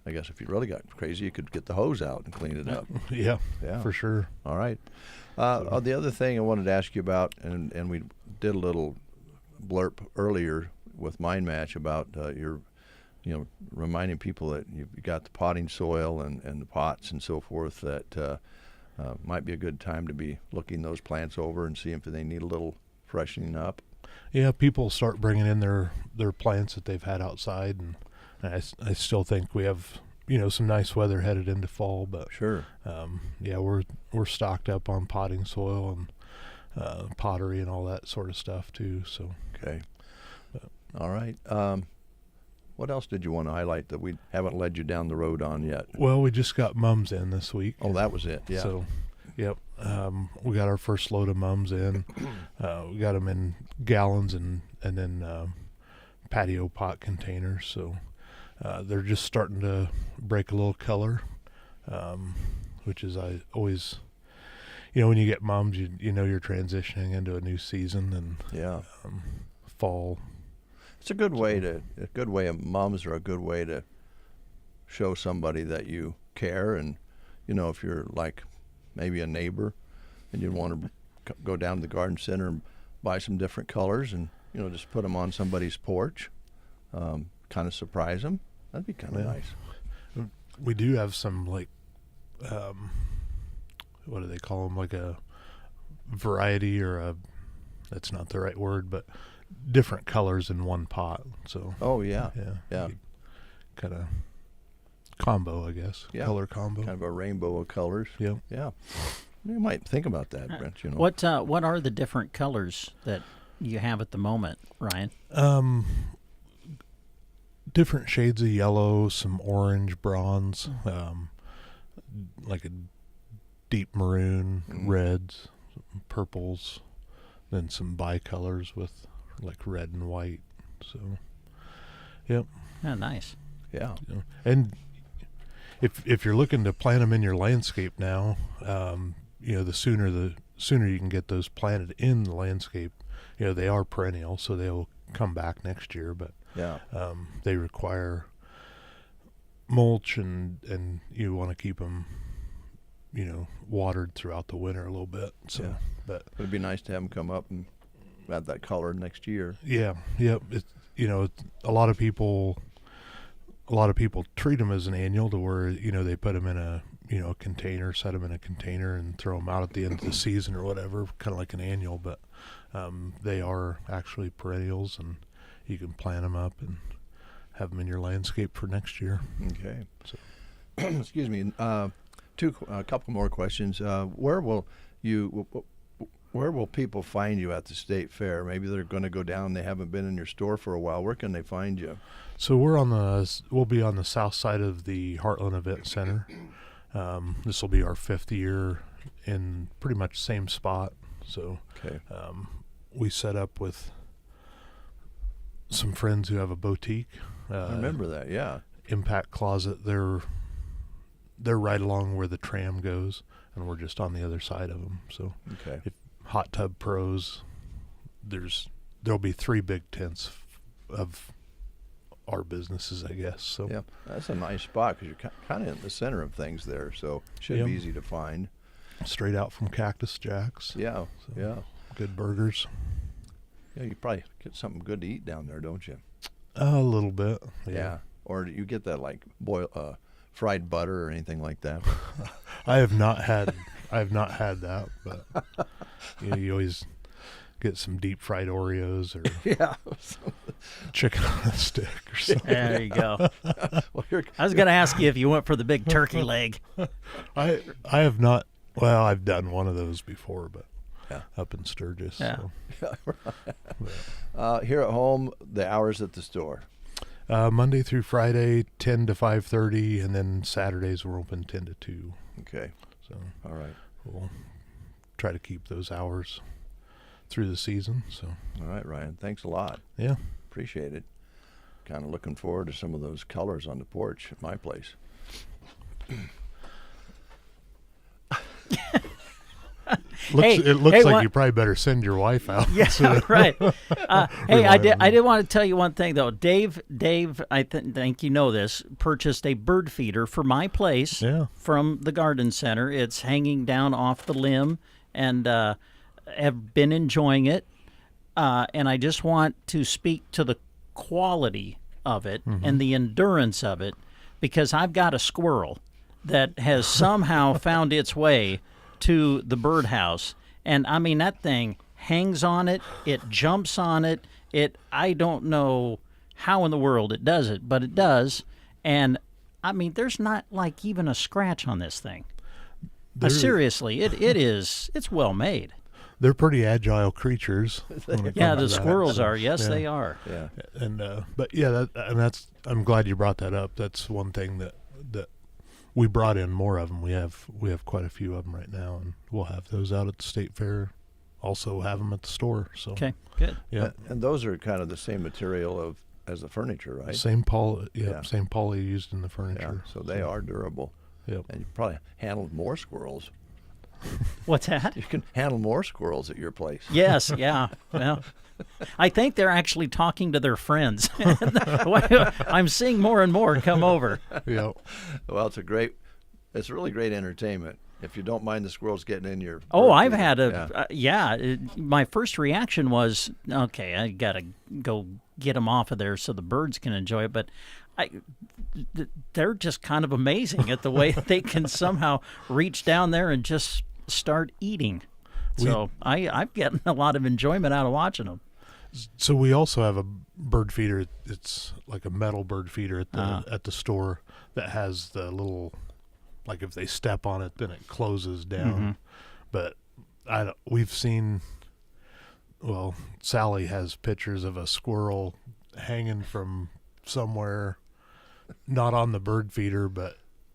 I guess if you really got crazy, you could get the hose out and clean it up. Yeah, for sure. All right. The other thing I wanted to ask you about, and we did a little blurb earlier with Mind Match about your, reminding people that you've got the potting soil and the pots and so forth that. Might be a good time to be looking those plants over and see if they need a little freshening up. Yeah, people start bringing in their plants that they've had outside, and I still think we have some nice weather headed into fall. But sure, we're stocked up on potting soil and pottery and all that sort of stuff too. So okay, all right. What else did you want to highlight that we haven't led you down the road on yet? Well, we just got mums in this week. Oh, that was it. Yeah. So, yep. We got our first load of mums in. We got them in gallons and then patio pot containers. So they're just starting to break a little color, which is I always, when you get mums, you know you're transitioning into a new season and fall. It's a good way mums are a good way to show somebody that you care, and if you're like maybe a neighbor and you want to go down to the garden center and buy some different colors and just put them on somebody's porch, kind of surprise them. That'd be kind of nice. We do have some what do they call them, like a variety or that's not the right word, but different colors in one pot. So kind of combo, I guess. Yeah. Color combo. Kind of a rainbow of colors. Yeah. Yeah. You might think about that, Brent. What are the different colors that you have at the moment, Ryan? Different shades of yellow, some orange, bronze, like a deep maroon, reds, purples, then some bicolors with like red and white. So, yep. Oh, nice. Yeah. And if you're looking to plant them in your landscape now, the sooner you can get those planted in the landscape. They are perennial, so they'll come back next year, but they require mulch, and you want to keep them, watered throughout the winter a little bit. So, but it'd be nice to have them come up and add that color next year. Yeah, yep. A lot of people treat them as an annual, to where they put them in a container, set them in a container, and throw them out at the end of the season or whatever, kind of like an annual. But they are actually perennials, and you can plant them up and have them in your landscape for next year. Okay. So, excuse me. A couple more questions. Where will people find you at the state fair? Maybe they're going to go down. They haven't been in your store for a while. Where can they find you? So we'll be on the south side of the Heartland Event Center. This will be our 5th year in pretty much the same spot. So we set up with some friends who have a boutique. I remember that, yeah. Impact Closet. They're right along where the tram goes, and we're just on the other side of them. So if Hot Tub Pros, there'll be 3 big tents of our businesses, I guess. So yeah, that's a nice spot because you're kind of in the center of things there, so it should be easy to find. Straight out from Cactus Jack's. Yeah, good burgers. Yeah, you probably get something good to eat down there, don't you? A little bit. Yeah. Or do you get that like fried butter or anything like that? I have not had that, but you always get some deep fried Oreos or chicken on a stick or something. There you go. I was going to ask you if you went for the big turkey leg. I have not. Well, I've done one of those before, but up in Sturgis. Yeah. So. Here at home, the hours at the store. Monday through Friday, 10 to 5:30, and then Saturdays we're open 10 to 2. Okay. So all right, we'll try to keep those hours through the season. So all right, Ryan, thanks a lot. Yeah, appreciate it. Kind of looking forward to some of those colors on the porch at my place. It looks like you probably better send your wife out. Yeah, right. Hey, I did want to tell you one thing though. Dave, I think you know this, purchased a bird feeder for my place from the garden center. It's hanging down off the limb, and have been enjoying it. And I just want to speak to the quality of it and the endurance of it, because I've got a squirrel that has somehow found its way to the birdhouse, and I mean that thing hangs on it, it jumps on it, I don't know how in the world it does it, but it does. And I mean there's not like even a scratch on this thing. Seriously, it's well made. They're pretty agile creatures. Yeah, the squirrels are. Yes, they are. Yeah, and but yeah, I'm glad you brought that up. That's one thing that we brought in more of them. We have quite a few of them right now, and we'll have those out at the state fair. Also have them at the store. So okay, good. Yeah, and those are kind of the same material as the furniture, right? Same poly used in the furniture. Yeah, so they are durable. Yep. And you probably handled more squirrels. What's that? You can handle more squirrels at your place. Yes, yeah. Well, I think they're actually talking to their friends. I'm seeing more and more come over. Yeah. Well, it's really great entertainment. If you don't mind the squirrels getting in your... I've had my first reaction was, okay, I got to go get them off of there so the birds can enjoy it. But they're just kind of amazing at the way they can somehow reach down there and just start eating. So I've gotten a lot of enjoyment out of watching them. So we also have a bird feeder. It's like a metal bird feeder at the store that has the little, like if they step on it, then it closes down. But we've seen, well, Sally has pictures of a squirrel hanging from somewhere, not on the bird feeder,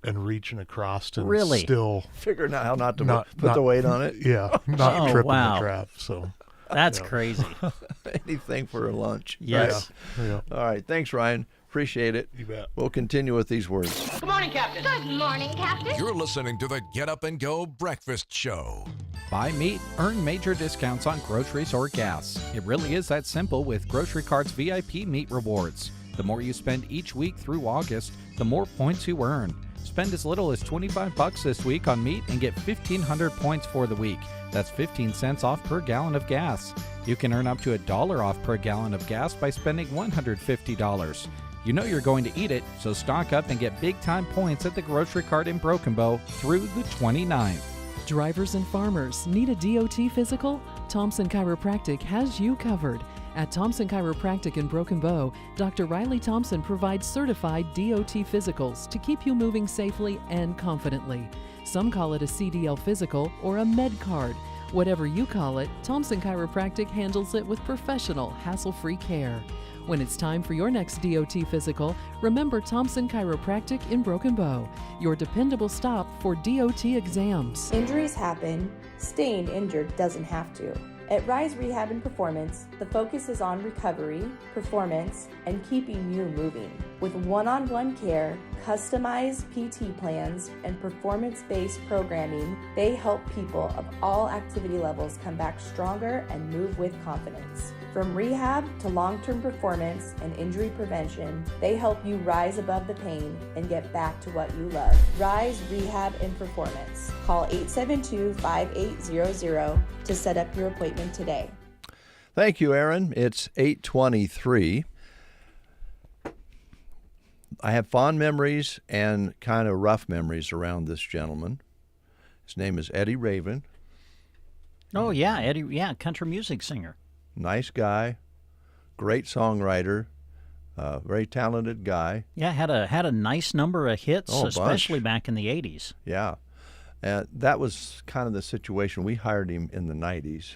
and reaching across and Really? still figuring out how not to put the weight on it. Yeah, not tripping the trap. So that's crazy. Anything for a lunch. Yes. Yeah. All right. Thanks, Ryan. Appreciate it. You bet. We'll continue with these words. Good morning, Captain. Good morning, Captain. You're listening to the Get Up and Go Breakfast Show. Buy meat, earn major discounts on groceries or gas. It really is that simple with Grocery Card's VIP meat rewards. The more you spend each week through August, the more points you earn. Spend as little as $25 this week on meat and get 1,500 points for the week. That's 15 cents off per gallon of gas. You can earn up to $1 off per gallon of gas by spending $150. You know you're going to eat it, so stock up and get big-time points at the Grocery Card in Broken Bow through the 29th. Drivers and farmers need a DOT physical? Thompson Chiropractic has you covered. At Thompson Chiropractic in Broken Bow, Dr. Riley Thompson provides certified DOT physicals to keep you moving safely and confidently. Some call it a CDL physical or a med card. Whatever you call it, Thompson Chiropractic handles it with professional, hassle-free care. When it's time for your next DOT physical, remember Thompson Chiropractic in Broken Bow, your dependable stop for DOT exams. Injuries happen. Staying injured doesn't have to. At Rise Rehab and Performance, the focus is on recovery, performance, and keeping you moving. With one-on-one care, customized PT plans, and performance-based programming, they help people of all activity levels come back stronger and move with confidence. From rehab to long-term performance and injury prevention, they help you rise above the pain and get back to what you love. Rise Rehab and Performance. Call 872-5800 to set up your appointment today. Thank you, Aaron. It's 8:23. I have fond memories and kind of rough memories around this gentleman. His name is Eddie Raven. Oh, yeah, Eddie, country music singer. Nice guy, great songwriter, very talented guy. Yeah, had a nice number of hits, especially back in the 80s. Yeah, and that was kind of the situation. We hired him in the 90s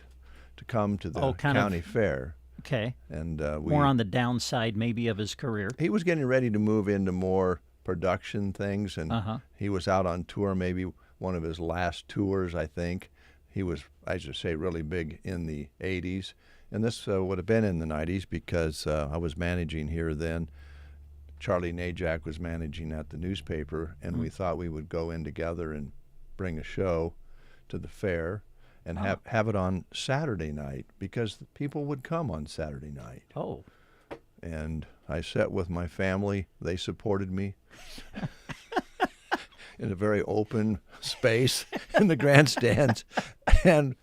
to come to the county fair. Okay. And more on the downside maybe of his career. He was getting ready to move into more production things, and he was out on tour, maybe one of his last tours, I think. He was, I should say, really big in the 80s. And this would have been in the 90s because I was managing here then. Charlie Najak was managing at the newspaper, and we thought we would go in together and bring a show to the fair and have it on Saturday night because people would come on Saturday night. Oh. And I sat with my family. They supported me in a very open space in the grandstands. And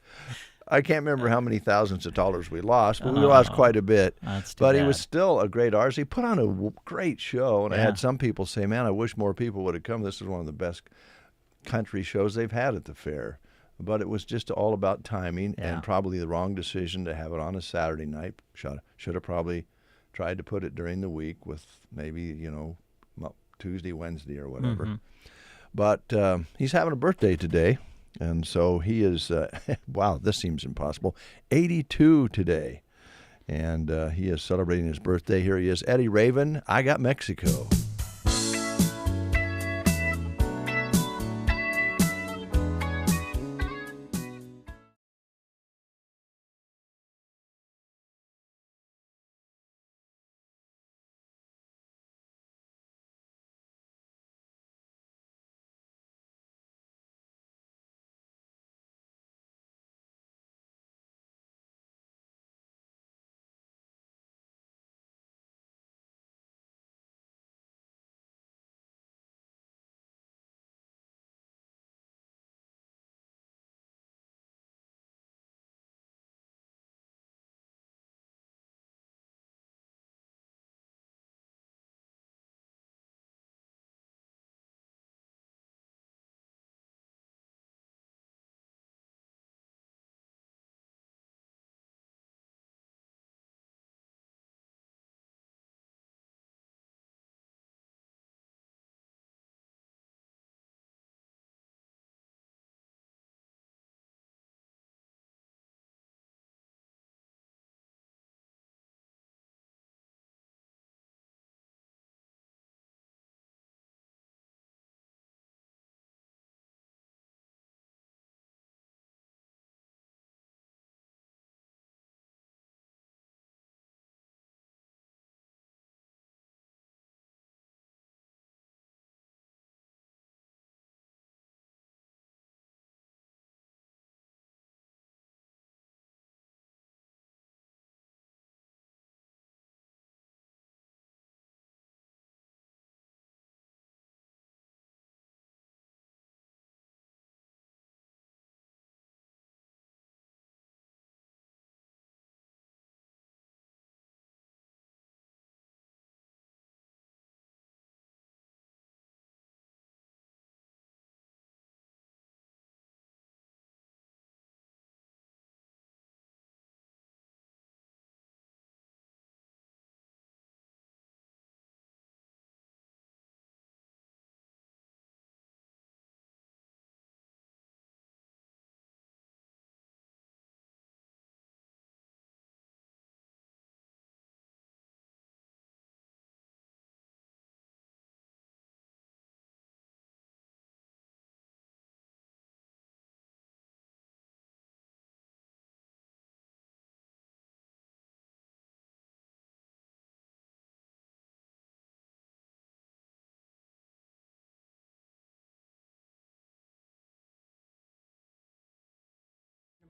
I can't remember how many thousands of dollars we lost, but we lost quite a bit. But he was still a great artist. He put on a great show, and I had some people say, man, I wish more people would have come. This is one of the best country shows they've had at the fair. But it was just all about timing and probably the wrong decision to have it on a Saturday night. Should have probably tried to put it during the week with maybe, Tuesday, Wednesday, or whatever. But he's having a birthday today. And so he is, wow, this seems impossible, 82 today. And he is celebrating his birthday. Here he is, Eddie Raven, I Got Mexico.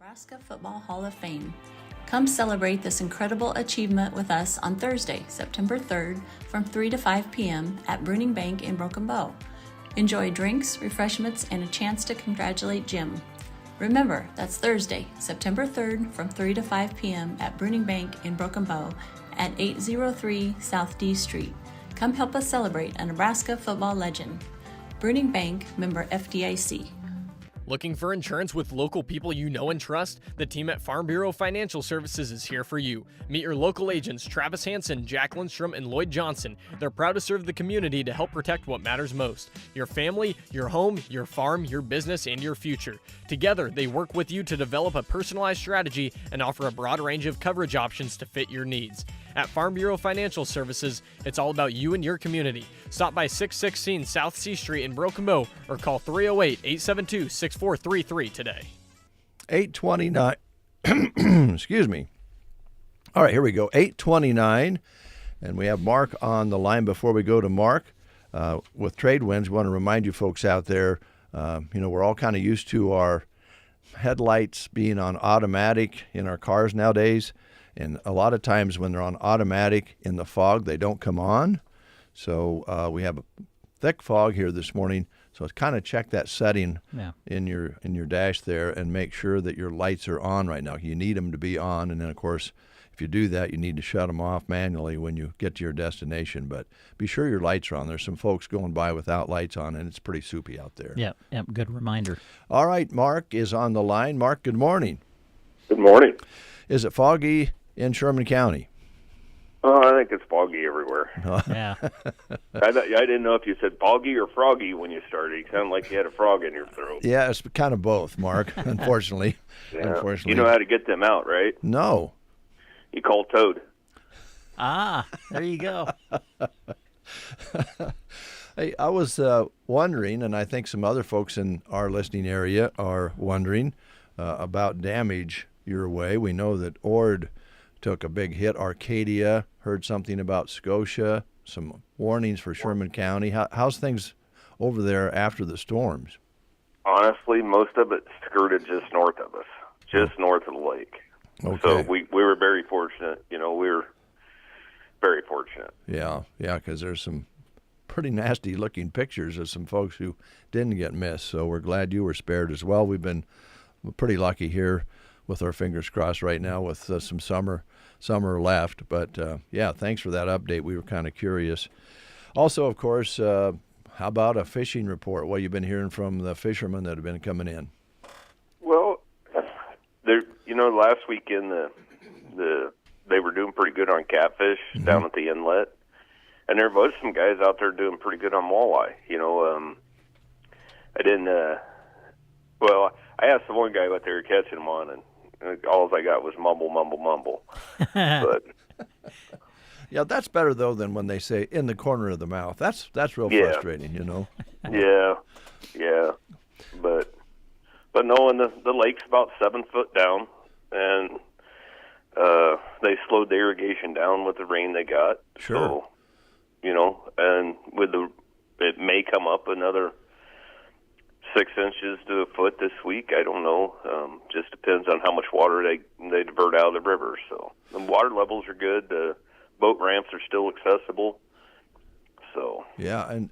Nebraska Football Hall of Fame. Come celebrate this incredible achievement with us on Thursday, September 3rd from 3 to 5 p.m. at Bruning Bank in Broken Bow. Enjoy drinks, refreshments, and a chance to congratulate Jim. Remember, that's Thursday, September 3rd from 3 to 5 p.m. at Bruning Bank in Broken Bow at 803 South D Street. Come help us celebrate a Nebraska football legend. Bruning Bank, member FDIC. Looking for insurance with local people you know and trust? The team at Farm Bureau Financial Services is here for you. Meet your local agents Travis Hansen, Jack Lindstrom, and Lloyd Johnson. They're proud to serve the community to help protect what matters most: your family, your home, your farm, your business, and your future. Together, they work with you to develop a personalized strategy and offer a broad range of coverage options to fit your needs. At Farm Bureau Financial Services, it's all about you and your community. Stop by 616 South C Street in Broken Bow or call 308-872-6433 today. 829. Excuse me. All right, here we go. 829. And we have Mark on the line. Before we go to Mark, with trade winds, we want to remind you folks out there, we're all kind of used to our headlights being on automatic in our cars nowadays. And a lot of times when they're on automatic in the fog, they don't come on. So we have a thick fog here this morning. So kind of check that setting in your dash there and make sure that your lights are on right now. You need them to be on. And then, of course, if you do that, you need to shut them off manually when you get to your destination. But be sure your lights are on. There's some folks going by without lights on, and it's pretty soupy out there. Yep, good reminder. All right, Mark is on the line. Mark, good morning. Good morning. Is it foggy in Sherman County? I think it's foggy everywhere. Yeah. I didn't know if you said foggy or froggy when you started. You sounded like you had a frog in your throat. Yeah, it's kind of both, Mark, unfortunately. Yeah. Unfortunately. You know how to get them out, right? No. You call Toad. Ah, there you go. Hey, I was wondering, and I think some other folks in our listening area are wondering about damage your way. We know that Ord took a big hit. Arcadia, heard something about Scotia, some warnings for Sherman County. How's things over there after the storms? Honestly, most of it skirted just north of us, just north of the lake. Okay. So we were very fortunate. We were very fortunate. Yeah, because there's some pretty nasty-looking pictures of some folks who didn't get missed. So we're glad you were spared as well. We've been pretty lucky here with our fingers crossed right now with some summer left. But, thanks for that update. We were kind of curious. Also, of course, how about a fishing report? What have you been hearing from the fishermen that have been coming in? Well, last weekend they were doing pretty good on catfish down at the inlet. And there was some guys out there doing pretty good on walleye. I asked the one guy what they were catching them on, and all I got was mumble, mumble, mumble. But yeah, that's better though than when they say in the corner of the mouth. That's real frustrating, Yeah. But no, and the lake's about 7 foot down, and they slowed the irrigation down with the rain they got. Sure. So, and it may come up another 6 inches to a foot this week. I don't know. Just depends on how much water they divert out of the river. So the water levels are good. The boat ramps are still accessible. So yeah, and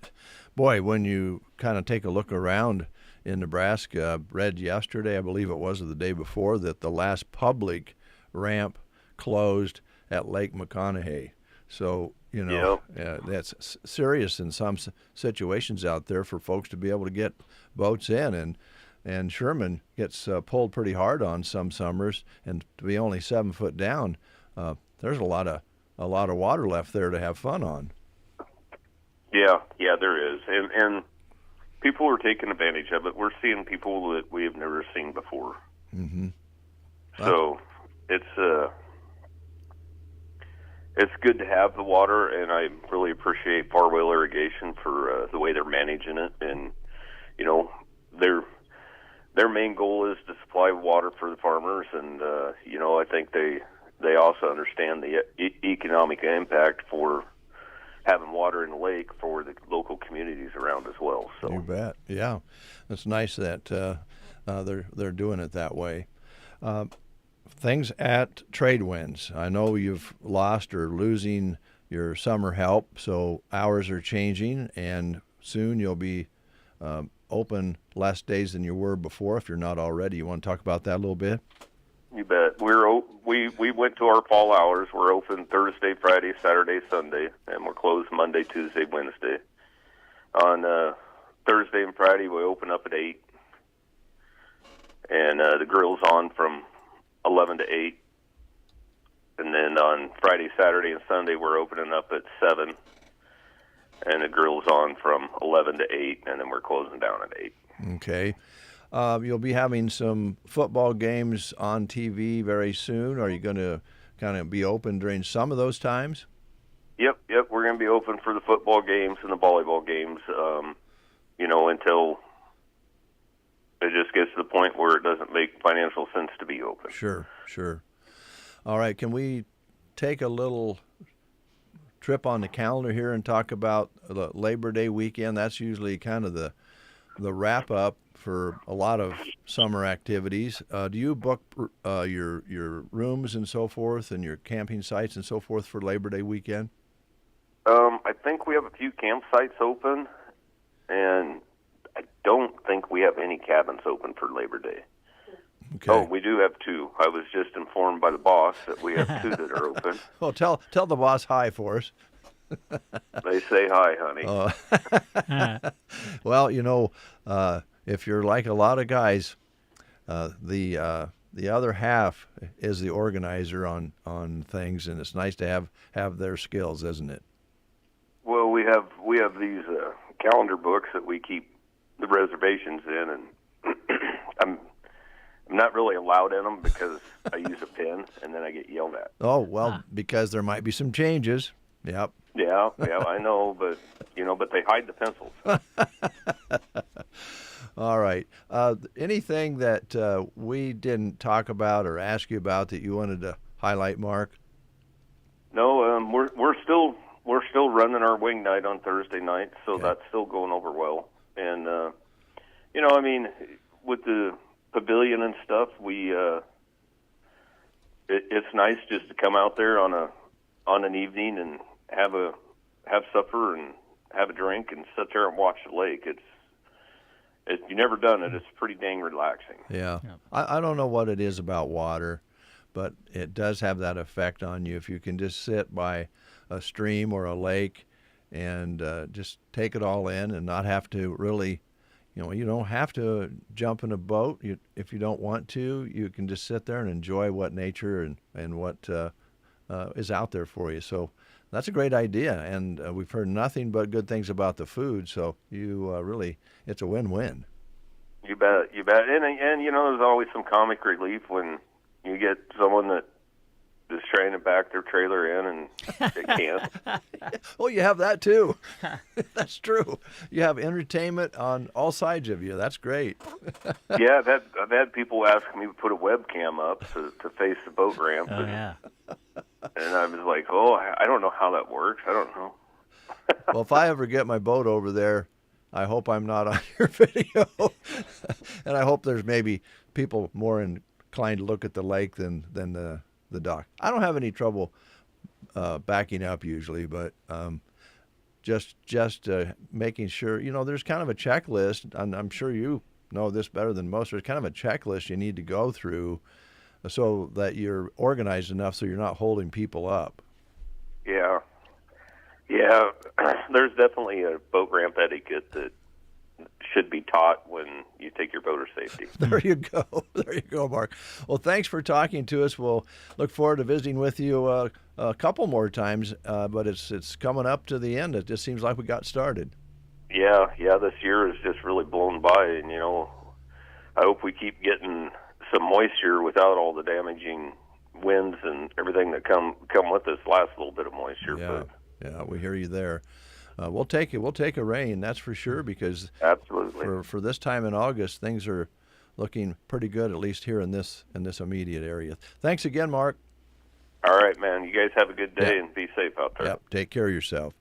boy, when you kind of take a look around in Nebraska, read yesterday, I believe it was, or the day before, that the last public ramp closed at Lake McConaughey. So that's serious in some situations out there for folks to be able to get boats in, and Sherman gets pulled pretty hard on some summers, and to be only 7 foot down, there's a lot of water left there to have fun on. Yeah, there is, and people are taking advantage of it. We're seeing people that we have never seen before. Mm-hmm. So it's good to have the water, and I really appreciate Farwell Irrigation for the way they're managing it. And their main goal is to supply water for the farmers, and I think they also understand the economic impact for having water in the lake for the local communities around as well. So you bet. Yeah, it's nice that they're doing it that way. Things at Trade Winds. I know you've lost or losing your summer help, so hours are changing, and soon you'll be open less days than you were before, if you're not already. You want to talk about that a little bit? You bet. We went to our fall hours. We're open Thursday, Friday, Saturday, Sunday, and we're closed Monday, Tuesday, Wednesday. On Thursday and Friday, we open up at 8, and the grill's on from 11 to 8. And then on Friday, Saturday, and Sunday, we're opening up at 7, and the grill's on from 11 to 8, and then we're closing down at 8. Okay. You'll be having some football games on TV very soon. Are you going to kind of be open during some of those times? Yep. We're going to be open for the football games and the volleyball games, until it just gets to the point where it doesn't make financial sense to be open. Sure. All right, can we take a little trip on the calendar here and talk about the Labor Day weekend? That's usually kind of the wrap-up for a lot of summer activities. Do you book your rooms and so forth and your camping sites and so forth for Labor Day weekend? I think we have a few campsites open, and I don't think we have any cabins open for Labor Day. Okay. Oh, we do have 2. I was just informed by the boss that we have 2 that are open. Well, tell the boss hi for us. They say hi, honey. Well, if you're like a lot of guys, the other half is the organizer on things, and it's nice to have their skills, isn't it? Well, we have these calendar books that we keep the reservations in, and I'm not really allowed in them because I use a pen, and then I get yelled at. Oh, well, because there might be some changes. Yep. Yeah, I know, but they hide the pencils. All right. Anything that we didn't talk about or ask you about that you wanted to highlight, Mark? No, we're still running our wing night on Thursday night, so that's still going over well. And with the pavilion and stuff, it's nice just to come out there on an evening and have supper and have a drink and sit there and watch the lake. If you've never done it, it's pretty dang relaxing. Yeah. I don't know what it is about water, but it does have that effect on you. If you can just sit by a stream or a lake and just take it all in and not have to really, you don't have to jump in a boat. If you don't want to, you can just sit there and enjoy what nature and what is out there for you. So that's a great idea, and we've heard nothing but good things about the food, so you really, it's a win-win. You bet. And there's always some comic relief when you get someone that is trying to back their trailer in and they can't. Oh, you have that too. That's true. You have entertainment on all sides of you. That's great. Yeah, I've had people ask me to put a webcam up to face the boat ramp. Oh, yeah. And I was like, I don't know how that works. I don't know. Well, if I ever get my boat over there, I hope I'm not on your video. And I hope there's maybe people more inclined to look at the lake than the dock. I don't have any trouble backing up usually, but just making sure, there's kind of a checklist. I'm sure you know this better than most. There's kind of a checklist you need to go through so that you're organized enough so you're not holding people up. Yeah. There's definitely a boat ramp etiquette that should be taught when you take your boater safety. There you go, Mark. Well, thanks for talking to us. We'll look forward to visiting with you a couple more times, but it's coming up to the end. It just seems like we got started. Yeah, this year has just really blown by, and I hope we keep getting some moisture without all the damaging winds and everything that come with this last little bit of moisture. Yeah, we hear you there. We'll take it. We'll take a rain, that's for sure, because absolutely for this time in August, things are looking pretty good, at least here in this immediate area. Thanks again, Mark. All right, man. You guys have a good day and be safe out there. Yep. Take care of yourself.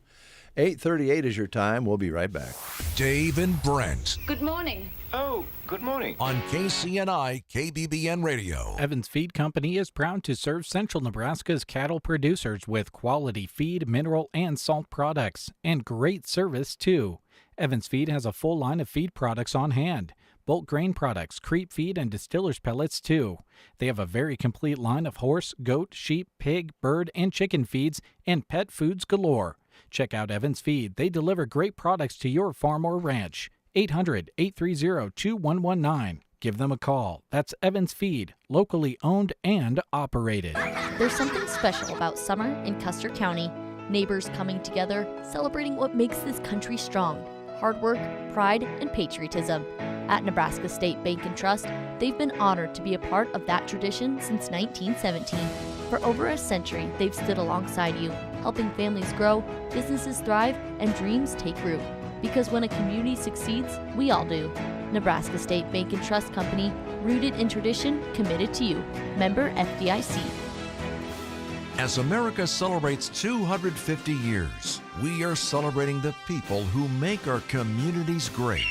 8:38 is your time. We'll be right back. Dave and Brent Good morning. Oh, good morning. on KCNI KBBN Radio. Evans Feed Company is proud to serve central Nebraska's cattle producers with quality feed, mineral, and salt products, and great service, too. Evans Feed has a full line of feed products on hand. Bulk grain products, creep feed, and distiller's pellets, too. They have a very complete line of horse, goat, sheep, pig, bird, and chicken feeds, and pet foods galore. Check out Evans Feed. They deliver great products to your farm or ranch. 800-830-2119. Give them a call. That's Evans Feed, locally owned and operated. There's something special about summer in Custer County. Neighbors coming together, celebrating what makes this country strong. Hard work, pride, and patriotism. At Nebraska State Bank and Trust, they've been honored to be a part of that tradition since 1917. For over a century, they've stood alongside you, helping families grow, businesses thrive, and dreams take root. Because when a community succeeds, we all do. Nebraska State Bank and Trust Company, rooted in tradition, committed to you. Member FDIC. As America celebrates 250 years, we are celebrating the people who make our communities great.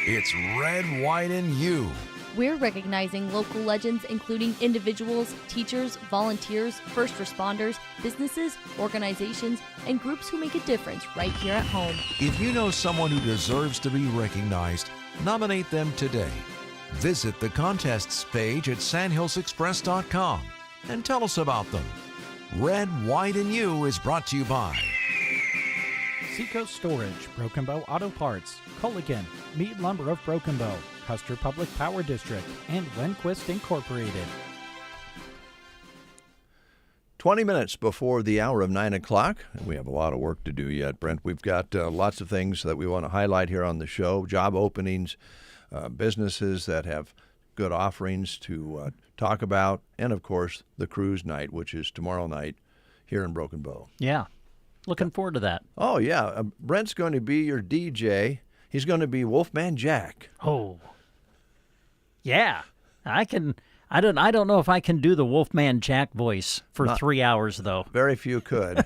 It's Red, White, and You. We're recognizing local legends including individuals, teachers, volunteers, first responders, businesses, organizations, and groups who make a difference right here at home. If you know someone who deserves to be recognized, nominate them today. Visit the contests page at sandhillsexpress.com and tell us about them. Red, White, and You is brought to you by Seacoast Storage, Broken Bow Auto Parts, Culligan, Mead Lumber of Broken Bow, Custer Public Power District, and Lenquist Incorporated. 20 minutes before the hour of 9 o'clock. We have a lot of work to do yet, Brent. We've got lots of things that we want to highlight here on the show, job openings, businesses that have good offerings to talk about, and, of course, the cruise night, which is tomorrow night here in Broken Bow. Yeah, looking forward to that. Oh, yeah. Brent's going to be your DJ. He's going to be Wolfman Jack. Oh, yeah. I don't know if I can do the Wolfman Jack voice for 3 hours, though. Very few could.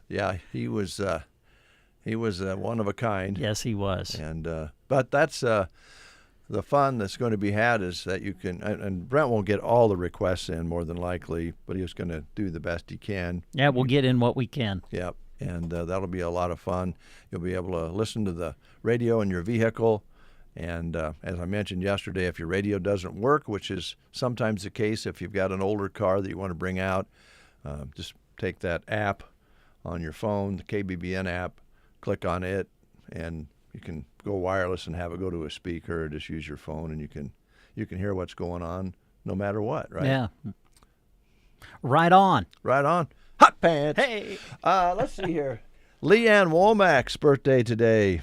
Yeah, he was one of a kind. Yes, he was. And but that's the fun that's going to be had is that you can, and Brent won't get all the requests in more than likely, but he's going to do the best he can. Yeah, we'll get in what we can. Yep, and that'll be a lot of fun. You'll be able to listen to the radio in your vehicle. And as I mentioned yesterday, if your radio doesn't work, which is sometimes the case if you've got an older car that you want to bring out, just take that app on your phone, the KBBN app, click on it, and you can go wireless and have it go to a speaker, or just use your phone, and you can hear what's going on no matter what, right? Yeah. Right on. Right on. Hot pants. Hey. Let's see here. Leanne Womack's birthday today.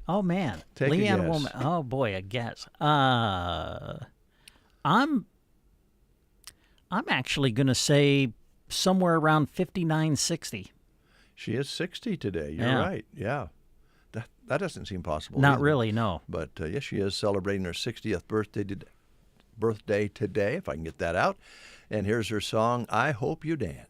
Oh, man. Take a Leanne guess. Womack. Oh, boy, a guess. I'm actually going to say somewhere around 59, 60. She is 60 today. You're right. Yeah. That doesn't seem possible. Not either. really, no. But yes, she is celebrating her 60th birthday today, if I can get that out. And here's her song, I Hope You Dance.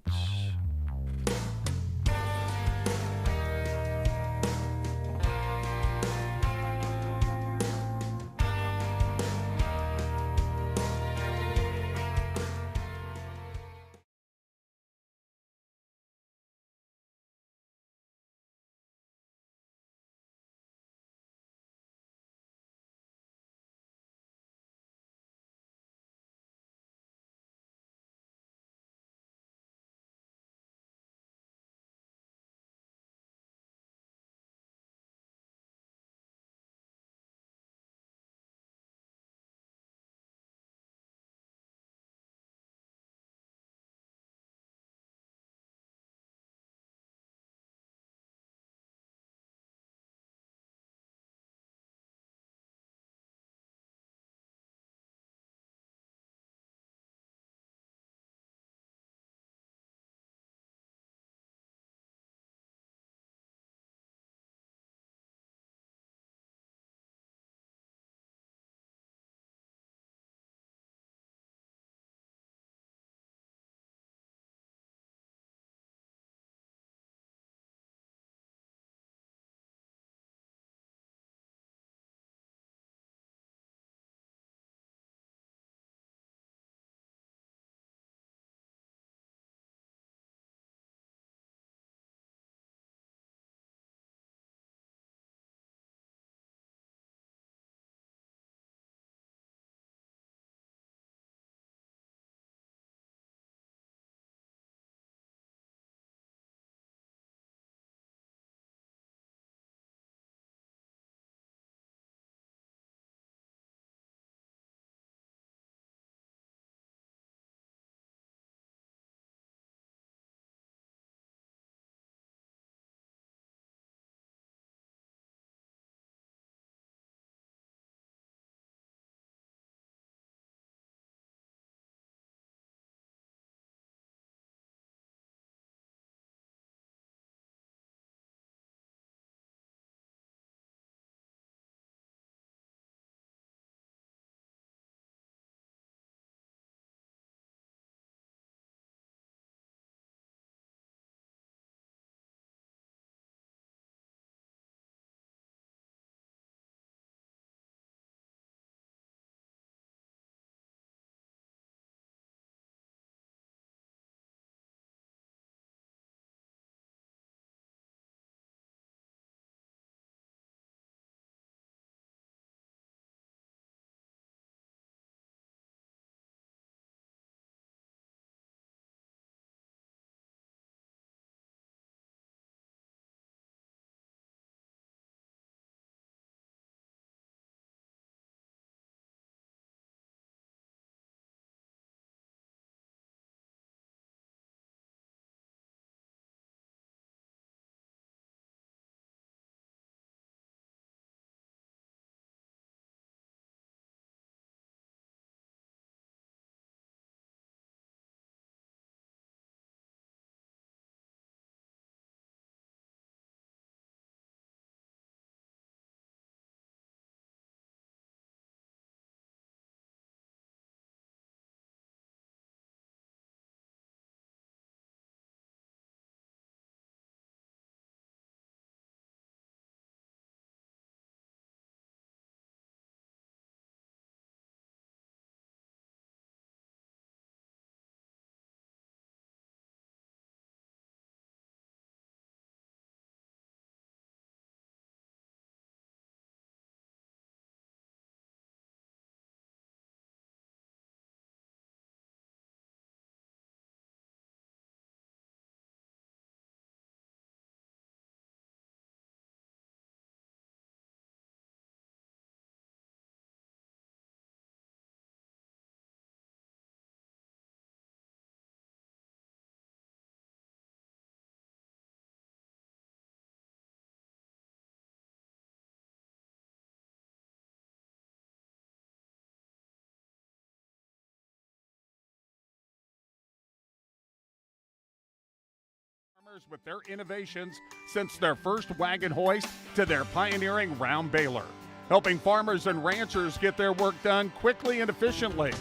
with their innovations since their first wagon hoist to their pioneering round baler, helping farmers and ranchers get their work done quickly and efficiently.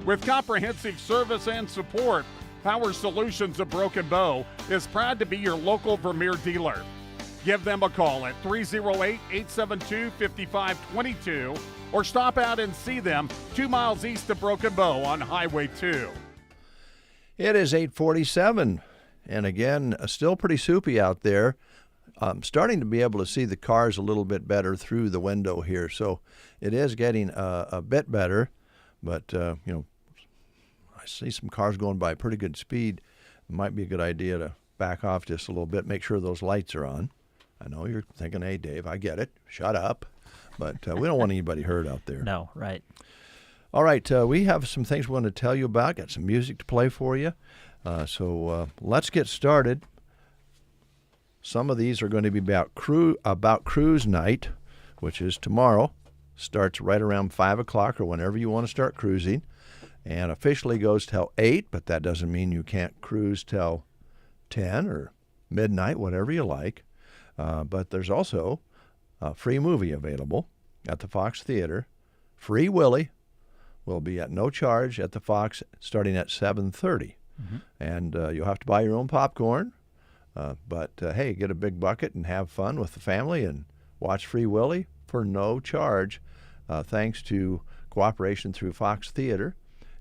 With comprehensive service and support, Power Solutions of Broken Bow is proud to be your local Vermeer dealer. Give them a call at 308-872-5522 or stop out and see them 2 miles east of Broken Bow on Highway 2. It is 8:47, and again, still pretty soupy out there. I'm starting to be able to see the cars a little bit better through the window here, so it is getting a bit better, but, I see some cars going by pretty good speed. It might be a good idea to back off just a little bit, make sure those lights are on. I know you're thinking, hey, Dave, I get it. Shut up. But we don't want anybody hurt out there. No, right. All right, we have some things we want to tell you about. Got some music to play for you. So let's get started. Some of these are going to be about cruise night, which is tomorrow. Starts right around 5 o'clock or whenever you want to start cruising. And officially goes till 8, but that doesn't mean you can't cruise till 10 or midnight, whatever you like. But there's also a free movie available at the Fox Theater. Free Willy will be at no charge at the Fox starting at 7:30. Mm-hmm. And you'll have to buy your own popcorn. But hey, get a big bucket and have fun with the family and watch Free Willy for no charge, thanks to cooperation through Fox Theater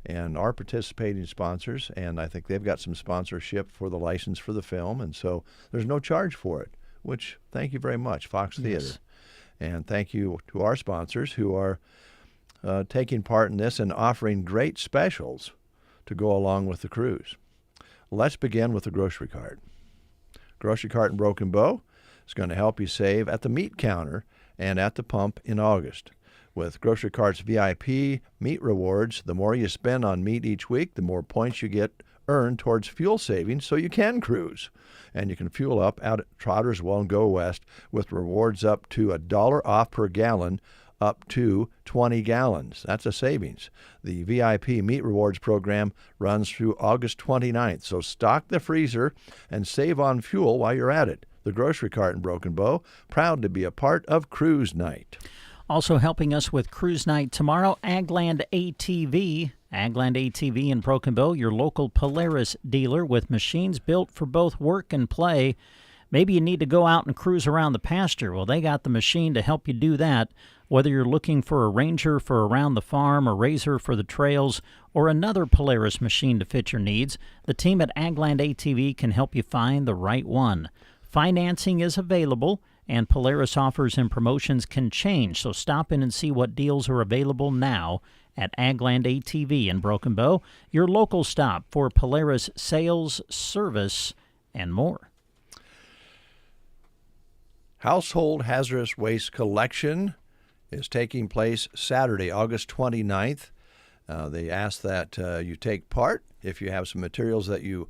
and our participating sponsors. And I think they've got some sponsorship for the license for the film, and so there's no charge for it, which thank you very much, Fox Theater. Yes. And thank you to our sponsors who are taking part in this and offering great specials to go along with the cruise. Let's begin with the grocery cart. Grocery Cart in Broken Bow is going to help you save at the meat counter and at the pump in August. With Grocery Cart's VIP meat rewards, the more you spend on meat each week, the more points you get earned towards fuel savings so you can cruise. And you can fuel up out at Trotter's Well and Go West with rewards up to $1 off per gallon up to 20 gallons. That's a savings. The VIP Meat Rewards program runs through August 29th, so stock the freezer and save on fuel while you're at it. The Grocery Cart in Broken Bow, proud to be a part of Cruise Night. Also helping us with Cruise Night tomorrow, Agland ATV. Agland ATV in Broken Bow, your local Polaris dealer with machines built for both work and play. Maybe you need to go out and cruise around the pasture. Well, they got the machine to help you do that. Whether you're looking for a Ranger for around the farm, a Razor for the trails, or another Polaris machine to fit your needs, the team at Agland ATV can help you find the right one. Financing is available, and Polaris offers and promotions can change, so stop in and see what deals are available now at Agland ATV in Broken Bow, your local stop for Polaris sales, service, and more. Household Hazardous Waste Collection is taking place Saturday, August 29th. They ask that you take part if you have some materials that you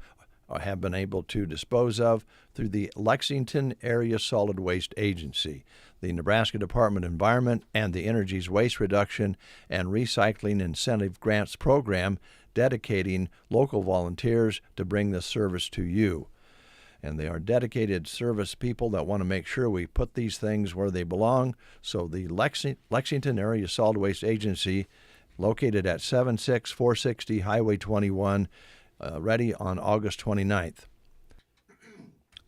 have been able to dispose of through the Lexington Area Solid Waste Agency, the Nebraska Department of Environment, and the Energy's Waste Reduction and Recycling Incentive Grants Program, dedicating local volunteers to bring this service to you. And they are dedicated service people that want to make sure we put these things where they belong. So the Lexington Area Solid Waste Agency, located at 76460 Highway 21, ready on August 29th.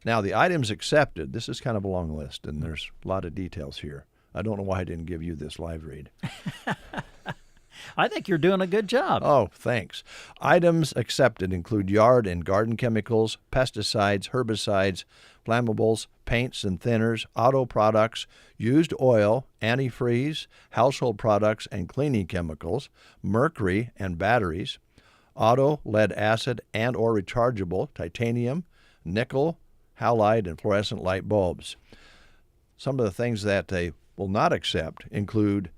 Now, the items accepted, this is kind of a long list, and there's a lot of details here. I don't know why I didn't give you this live read. I think you're doing a good job. Oh, thanks. Items accepted include yard and garden chemicals, pesticides, herbicides, flammables, paints and thinners, auto products, used oil, antifreeze, household products and cleaning chemicals, mercury and batteries, auto, lead acid and or rechargeable, titanium, nickel, halide, and fluorescent light bulbs. Some of the things that they will not accept include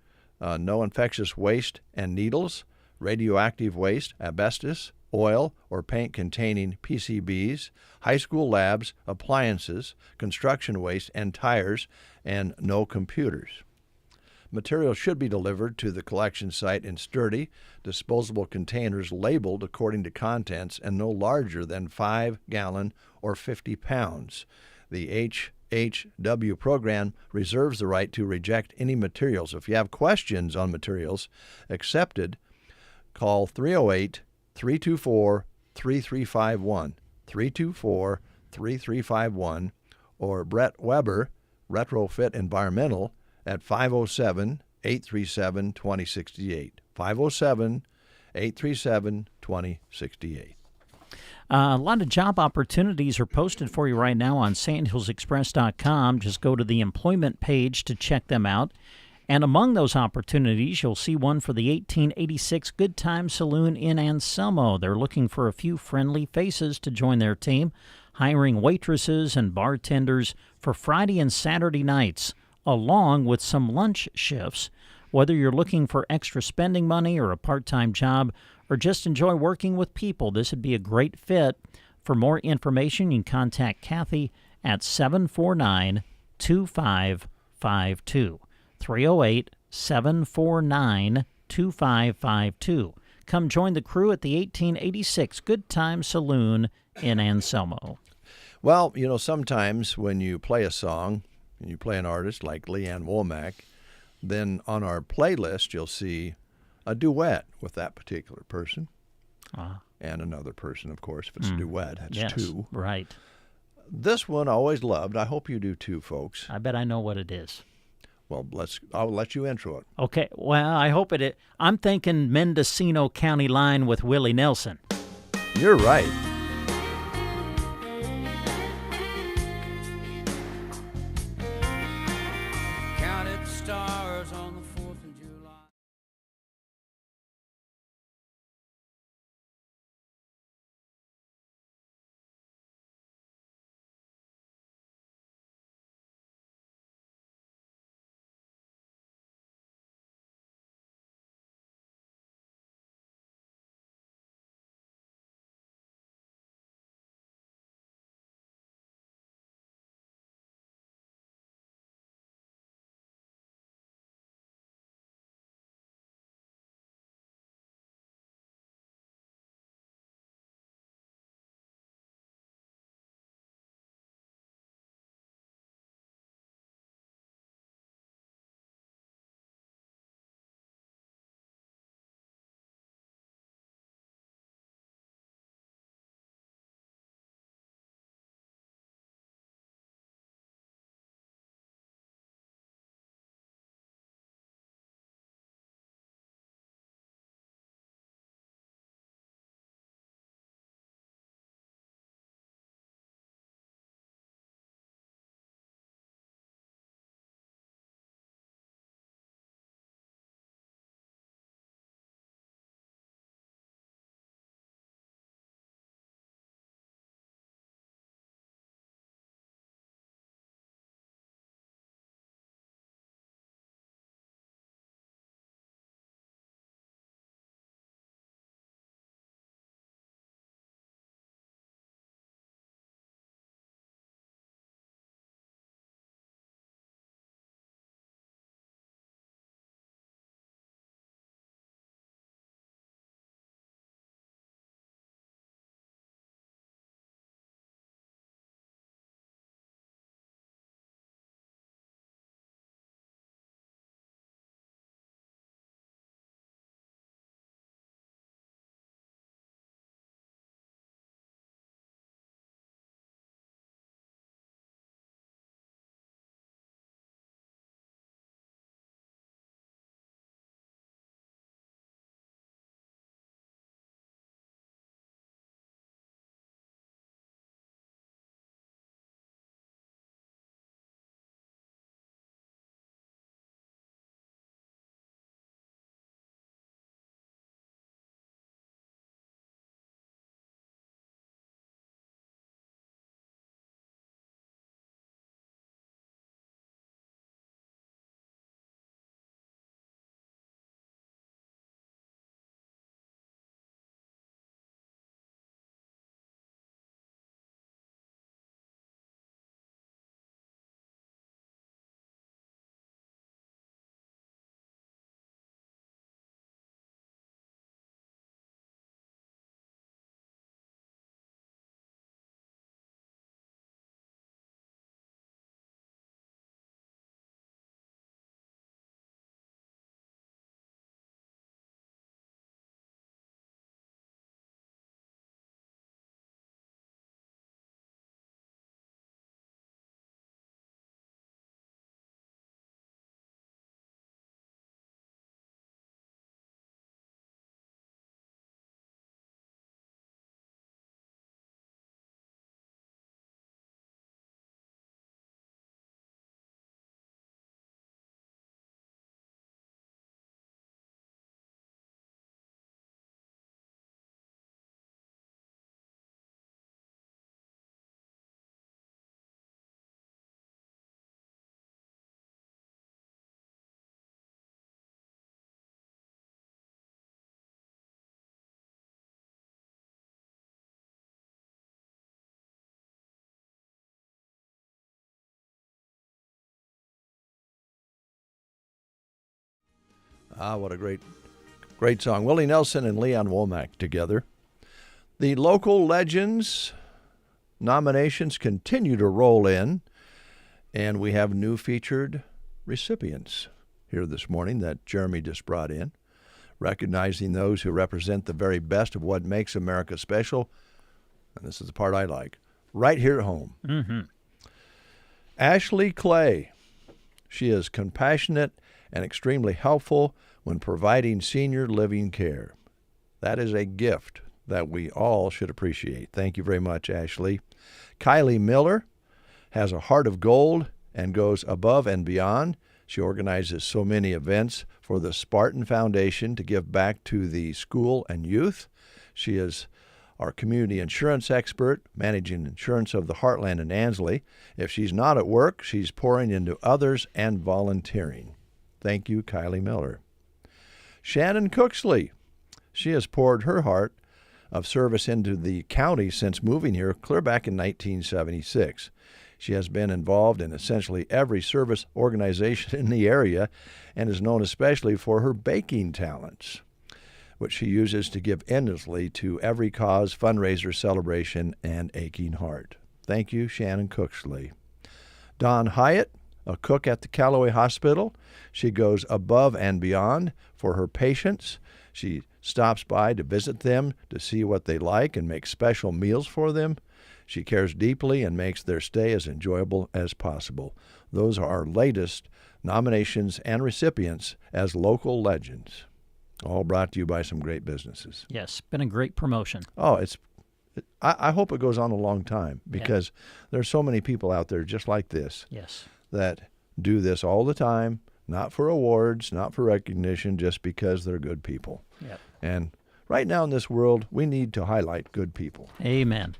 no infectious waste and needles, radioactive waste, asbestos, oil or paint containing PCBs, high school labs, appliances, construction waste, and tires, and no computers. Materials should be delivered to the collection site in sturdy, disposable containers labeled according to contents and no larger than 5 gallon or 50 pounds. The HHW program reserves the right to reject any materials. If you have questions on materials accepted, call 308-324-3351, 324-3351, or Brett Weber, Retrofit Environmental, at 507-837-2068, 507-837-2068. A lot of job opportunities are posted for you right now on sandhillsexpress.com. Just go to the employment page to check them out. And among those opportunities, you'll see one for the 1886 Good Time Saloon in Anselmo. They're looking for a few friendly faces to join their team, hiring waitresses and bartenders for Friday and Saturday nights, along with some lunch shifts. Whether you're looking for extra spending money or a part-time job, or just enjoy working with people, this would be a great fit. For more information, you can contact Kathy at 749-2552, 308-749-2552. Come join the crew at the 1886 Good Time Saloon in Anselmo. Well, you know, sometimes when you play a song, and you play an artist like Leanne Womack, then on our playlist you'll see a duet with that particular person. And another person, of course. If it's a duet, that's yes, two. Right. This one I always loved. I hope you do too, folks. I bet I know what it is. Well, I'll let you intro it. Okay. Well, I hope it. I'm thinking Mendocino County Line with Willie Nelson. You're right. What a great song. Willie Nelson and Leon Womack together. The local legends nominations continue to roll in, and we have new featured recipients here this morning that Jeremy just brought in, recognizing those who represent the very best of what makes America special. And this is the part I like. Right here at home. Mm-hmm. Ashley Clay. She is compassionate and extremely helpful when providing senior living care. That is a gift that we all should appreciate. Thank you very much, Ashley. Kylie Miller has a heart of gold and goes above and beyond. She organizes so many events for the Spartan Foundation to give back to the school and youth. She is our community insurance expert, managing insurance of the Heartland and Ansley. If she's not at work, she's pouring into others and volunteering. Thank you, Kylie Miller. Shannon Cooksley. She has poured her heart of service into the county since moving here clear back in 1976. She has been involved in essentially every service organization in the area and is known especially for her baking talents, which she uses to give endlessly to every cause, fundraiser, celebration, and aching heart. Thank you, Shannon Cooksley. Dawn Hyatt, a cook at the Callaway Hospital. She goes above and beyond for her patients. She stops by to visit them, to see what they like, and make special meals for them. She cares deeply and makes their stay as enjoyable as possible. Those are our latest nominations and recipients as local legends. All brought to you by some great businesses. Yes, been a great promotion. Oh, I hope it goes on a long time because there's so many people out there just like this. Yes. That do this all the time, not for awards, not for recognition, just because they're good people. Yep. And right now in this world, we need to highlight good people. Amen.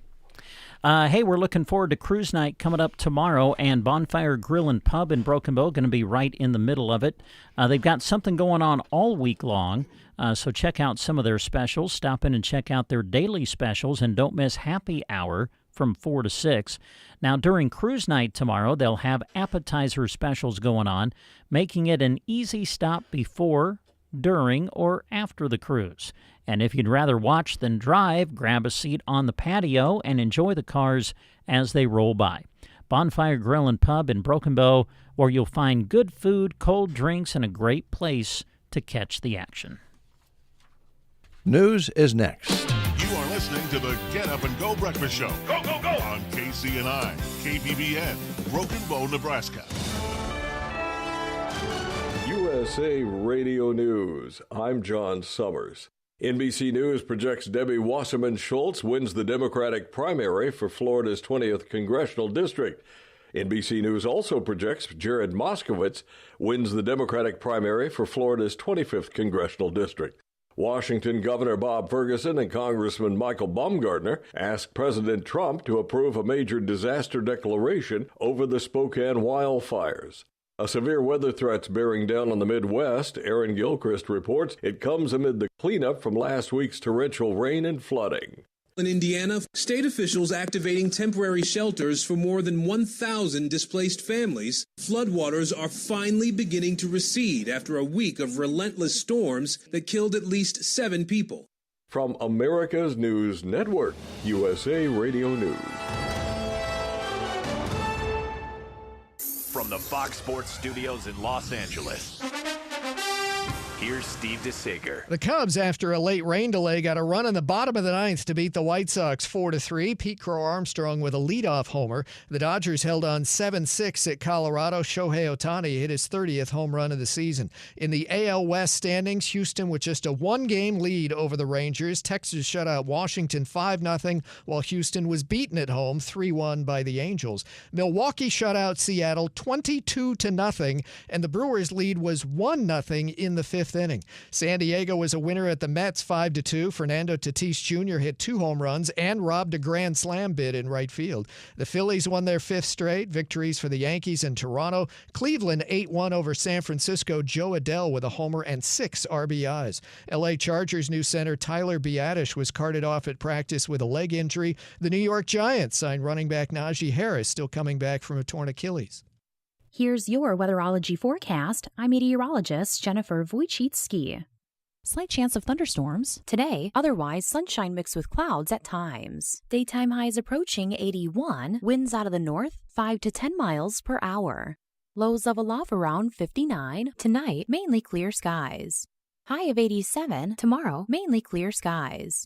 Hey, we're looking forward to Cruise Night coming up tomorrow, and Bonfire Grill and Pub in Broken Bow going to be right in the middle of it. They've got something going on all week long, so check out some of their specials. Stop in and check out their daily specials, and don't miss Happy Hour from 4 to 6. Now, during Cruise Night tomorrow, they'll have appetizer specials going on, making it an easy stop before, during, or after the cruise. And if you'd rather watch than drive, grab a seat on the patio and enjoy the cars as they roll by. Bonfire Grill and Pub in Broken Bow, where you'll find good food, cold drinks, and a great place to catch the action. News is next. You are listening to the Get Up and Go Breakfast Show. Go, go, go! On KCNI, KBBN, Broken Bow, Nebraska. USA Radio News. I'm John Summers. NBC News projects Debbie Wasserman Schultz wins the Democratic primary for Florida's 20th Congressional District. NBC News also projects Jared Moskowitz wins the Democratic primary for Florida's 25th Congressional District. Washington Governor Bob Ferguson and Congressman Michael Baumgartner asked President Trump to approve a major disaster declaration over the Spokane wildfires. A severe weather threat's bearing down on the Midwest. Aaron Gilchrist reports it comes amid the cleanup from last week's torrential rain and flooding. In Indiana, state officials activating temporary shelters for more than 1,000 displaced families. Floodwaters are finally beginning to recede after a week of relentless storms that killed at least 7 people. From America's News Network, USA Radio News. From the Fox Sports Studios in Los Angeles, here's Steve DeSager. The Cubs, after a late rain delay, got a run in the bottom of the ninth to beat the White Sox 4-3. Pete Crow Armstrong with a leadoff homer. The Dodgers held on 7-6 at Colorado. Shohei Ohtani hit his 30th home run of the season. In the AL West standings, Houston with just a one-game lead over the Rangers. Texas shut out Washington 5-0, while Houston was beaten at home 3-1 by the Angels. Milwaukee shut out Seattle 22-0, and the Brewers' lead was 1-0 in the fifth inning. San Diego was a winner at the Mets 5-2. Fernando Tatis Jr. hit 2 home runs and robbed a grand slam bid in right field. The Phillies won their 5th straight. Victories for the Yankees in Toronto. Cleveland 8-1 over San Francisco. Joe Adell with a homer and 6 RBIs. LA Chargers new center Tyler Biadasz was carted off at practice with a leg injury. The New York Giants signed running back Najee Harris, still coming back from a torn Achilles. Here's your weatherology forecast. I'm meteorologist Jennifer Wojcicki. Slight chance of thunderstorms today, otherwise sunshine mixed with clouds at times. Daytime highs approaching 81, winds out of the north 5 to 10 miles per hour. Lows level off around 59. Tonight, mainly clear skies. High of 87. Tomorrow, mainly clear skies.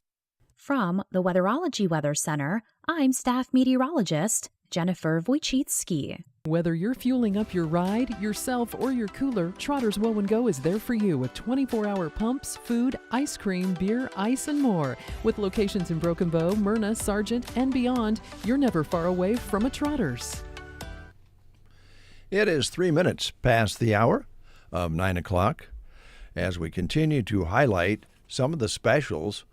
From the Weatherology Weather Center, I'm staff meteorologist Jennifer Wojcicki. Whether you're fueling up your ride, yourself, or your cooler, Trotter's Woe and Go is there for you with 24-hour pumps, food, ice cream, beer, ice, and more. With locations in Broken Bow, Myrna, Sargent, and beyond, you're never far away from a Trotter's. It is 3 minutes past the hour of 9 o'clock as we continue to highlight some of the specials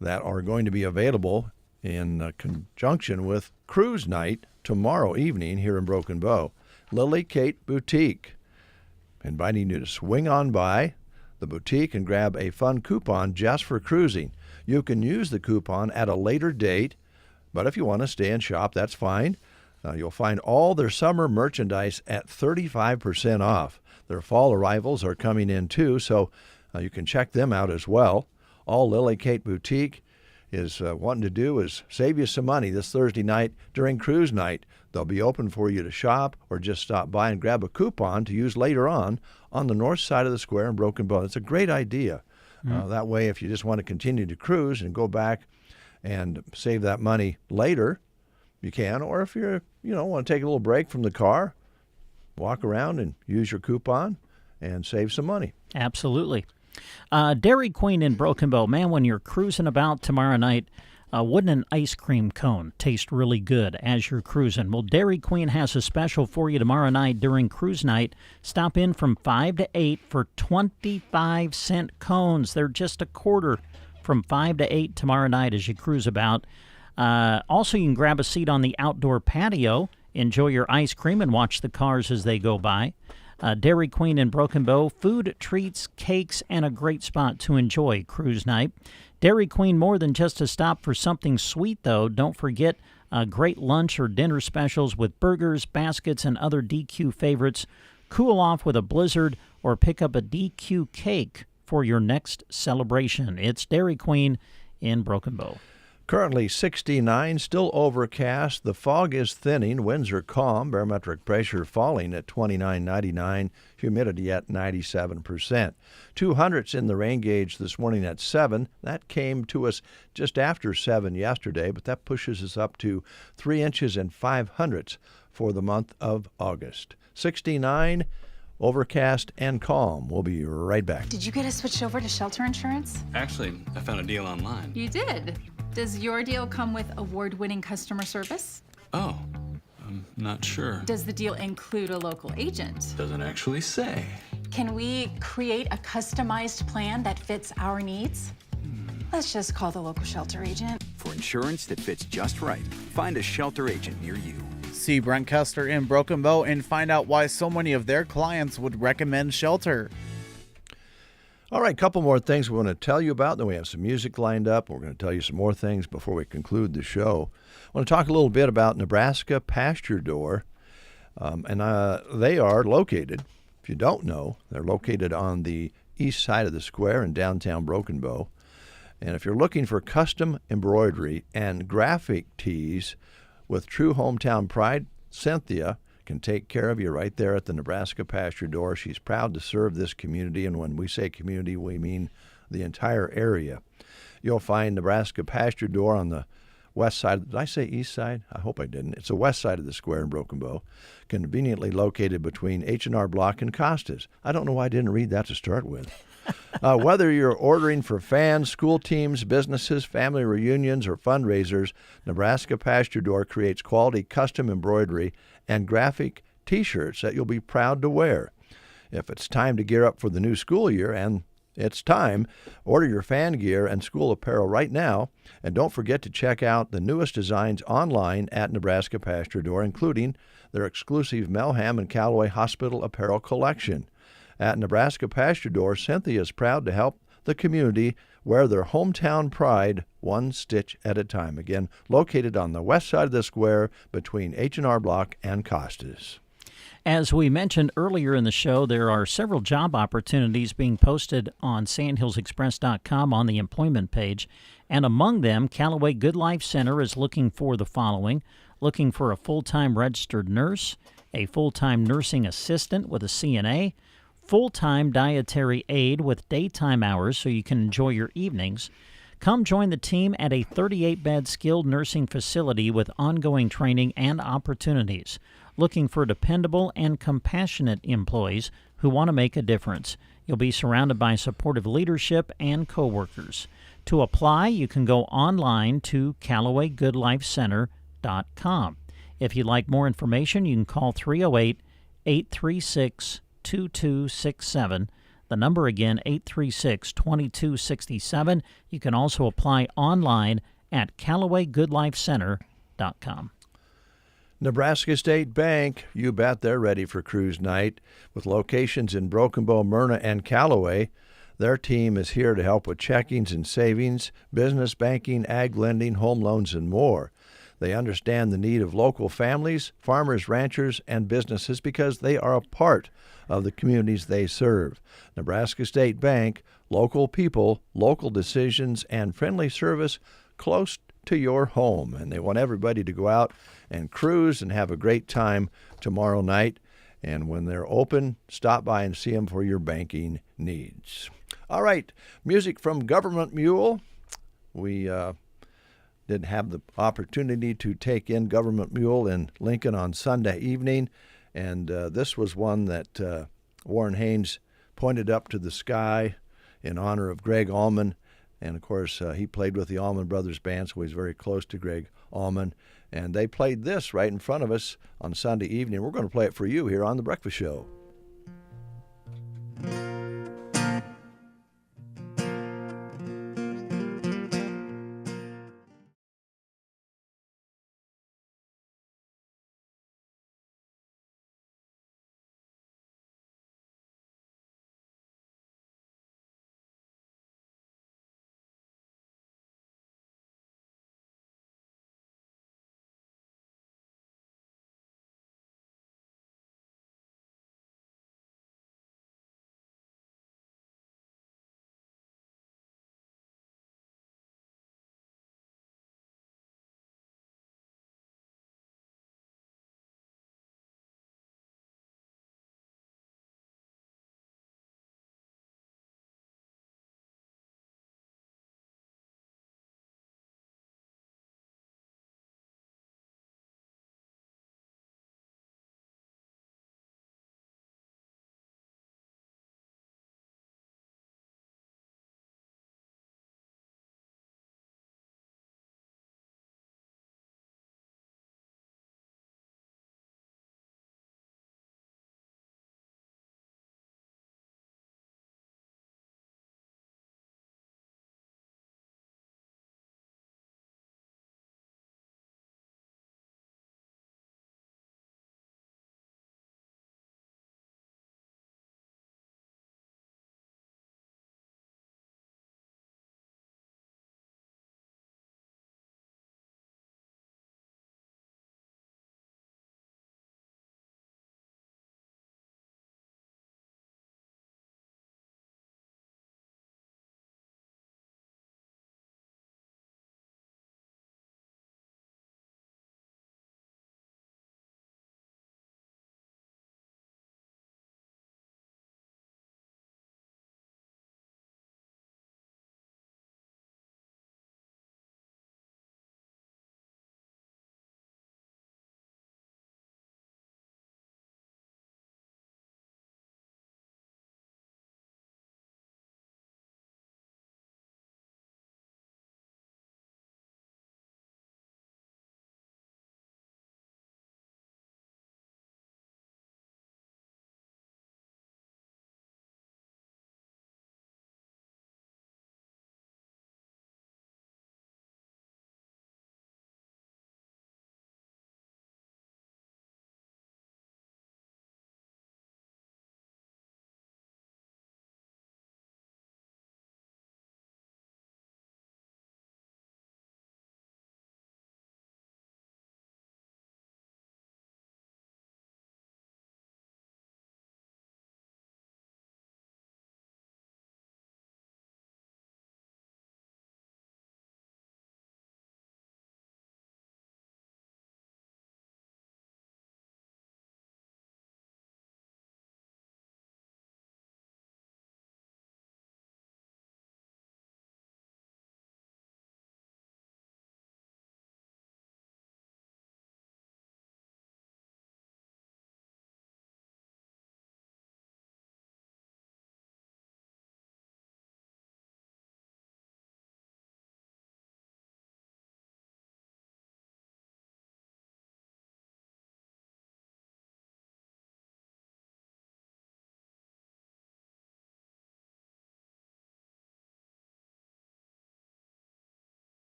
that are going to be available in conjunction with Cruise Night tomorrow evening here in Broken Bow. Lily Kate Boutique, inviting you to swing on by the boutique and grab a fun coupon just for cruising. You can use the coupon at a later date, but if you want to stay and shop, that's fine. You'll find all their summer merchandise at 35% off. Their fall arrivals are coming in too, so you can check them out as well. All Lily Kate Boutique is wanting to do is save you some money this Thursday night during Cruise Night. They'll be open for you to shop or just stop by and grab a coupon to use later on the north side of the square in Broken Bow. It's a great idea. That way, if you just want to continue to cruise and go back and save that money later, you can. Or if you're, want to take a little break from the car, walk around and use your coupon and save some money. Absolutely. Dairy Queen in Broken Bow. Man, when you're cruising about tomorrow night, wouldn't an ice cream cone taste really good as you're cruising? Well, Dairy Queen has a special for you tomorrow night during Cruise Night. Stop in from 5 to 8 for 25-cent cones. They're just a quarter from 5 to 8 tomorrow night as you cruise about. Also, you can grab a seat on the outdoor patio, enjoy your ice cream, and watch the cars as they go by. Dairy Queen in Broken Bow, food, treats, cakes, and a great spot to enjoy Cruise Night. Dairy Queen, more than just a stop for something sweet, though. Don't forget great lunch or dinner specials with burgers, baskets, and other DQ favorites. Cool off with a blizzard or pick up a DQ cake for your next celebration. It's Dairy Queen in Broken Bow. Currently 69, still overcast. The fog is thinning. Winds are calm. Barometric pressure falling at 29.99. Humidity at 97%. 200s in the rain gauge this morning at 7. That came to us just after 7 yesterday, but that pushes us up to 3 inches and 500ths for the month of August. 69, overcast and calm. We'll be right back. Did you get us switched over to shelter insurance? Actually, I found a deal online. You did? Does your deal come with award-winning customer service? Oh, I'm not sure. Does the deal include a local agent? Doesn't actually say. Can we create a customized plan that fits our needs? Let's just call the local shelter agent. For insurance that fits just right, find a shelter agent near you. See Brent Custer in Broken Bow and find out why so many of their clients would recommend shelter. All right, a couple more things we want to tell you about. Then we have some music lined up. We're going to tell you some more things before we conclude the show. I want to talk a little bit about Nebraska Pasture Door. They are located, if you don't know, they're located on the east side of the square in downtown Broken Bow. And if you're looking for custom embroidery and graphic tees with true hometown pride, Cynthia can take care of you right there at the Nebraska Pasture Door. She's proud to serve this community, and when we say community, we mean the entire area. You'll find Nebraska Pasture Door on the west side. Did I say east side? I hope I didn't. It's the west side of the square in Broken Bow, conveniently located between H&R Block and Costas. I don't know why I didn't read that to start with. Whether you're ordering for fans, school teams, businesses, family reunions, or fundraisers, Nebraska Pasture Door creates quality custom embroidery and graphic T-shirts that you'll be proud to wear. If it's time to gear up for the new school year, and it's time, order your fan gear and school apparel right now, and don't forget to check out the newest designs online at Nebraska Pasture Door, including their exclusive Melham and Callaway Hospital apparel collection. At Nebraska Pasture Door, Cynthia is proud to help the community wear their hometown pride one stitch at a time. Again, located on the west side of the square between H&R Block and Costas. As we mentioned earlier in the show, there are several job opportunities being posted on sandhillsexpress.com on the employment page, and among them, Callaway Good Life Center is looking for the following: looking for a full-time registered nurse, a full-time nursing assistant with a CNA, full-time dietary aide with daytime hours so you can enjoy your evenings. Come join the team at a 38-bed skilled nursing facility with ongoing training and opportunities. Looking for dependable and compassionate employees who want to make a difference. You'll be surrounded by supportive leadership and coworkers. To apply, you can go online to CallawayGoodLifeCenter.com. If you'd like more information, you can call 308-836-2267. The number again, 836-2267. You can also apply online at CallawayGoodLifeCenter.com. Nebraska State Bank, you bet they're ready for cruise night. With locations in Broken Bow, Myrna, and Callaway, their team is here to help with checkings and savings, business banking, ag lending, home loans, and more. They understand the need of local families, farmers, ranchers, and businesses because they are a part of the communities they serve. Nebraska State Bank, local people, local decisions, and friendly service close to your home. And they want everybody to go out and cruise and have a great time tomorrow night. And when they're open, stop by and see them for your banking needs. All right, music from Government Mule. We didn't have the opportunity to take in Government Mule in Lincoln on Sunday evening. And this was one that Warren Haynes pointed up to the sky in honor of Greg Allman. And, of course, he played with the Allman Brothers Band, so he's very close to Greg Allman. And they played this right in front of us on Sunday evening. We're going to play it for you here on The Breakfast Show.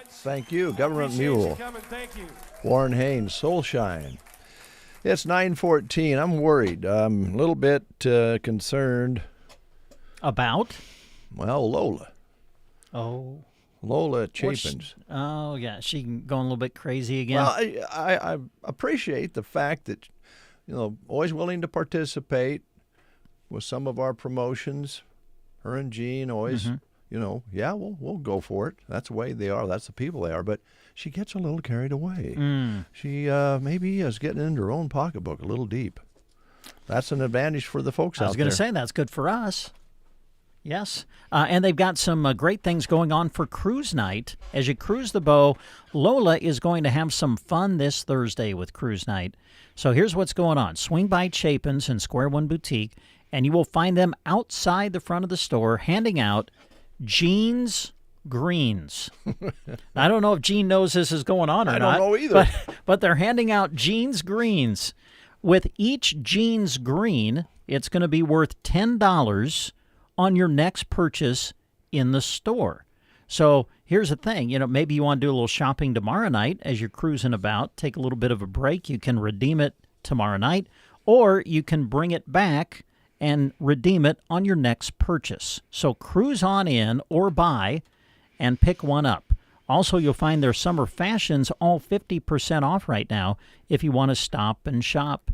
Thank you, Government Mule. Thank you. Warren Haynes, Soulshine. It's 9:14. I'm worried. I'm a little bit concerned. About? Well, Lola. Oh. Lola Chapins. Oh, yeah. She going a little bit crazy again? Well, I appreciate the fact that, always willing to participate with some of our promotions. Her and Jean always, we'll go for it. That's the way they are. That's the people they are. But she gets a little carried away. She maybe is getting into her own pocketbook a little deep. That's an advantage for the folks out there. I was going to say that's good for us. Yes. And they've got some great things going on for cruise night. As you cruise the bow, Lola is going to have some fun this Thursday with cruise night. So here's what's going on. Swing by Chapin's and Square One Boutique, and you will find them outside the front of the store handing out Jean's Greens. I don't know if Jean knows this is going on or not. I don't know either. But they're handing out Jean's Greens. With each Jean's Green, it's going to be worth $10 on your next purchase in the store. So here's the thing, maybe you want to do a little shopping tomorrow night as you're cruising about, take a little bit of a break. You can redeem it tomorrow night, or you can bring it back and redeem it on your next purchase. So cruise on in or buy and pick one up. Also, you'll find their summer fashions all 50% off right now if you want to stop and shop.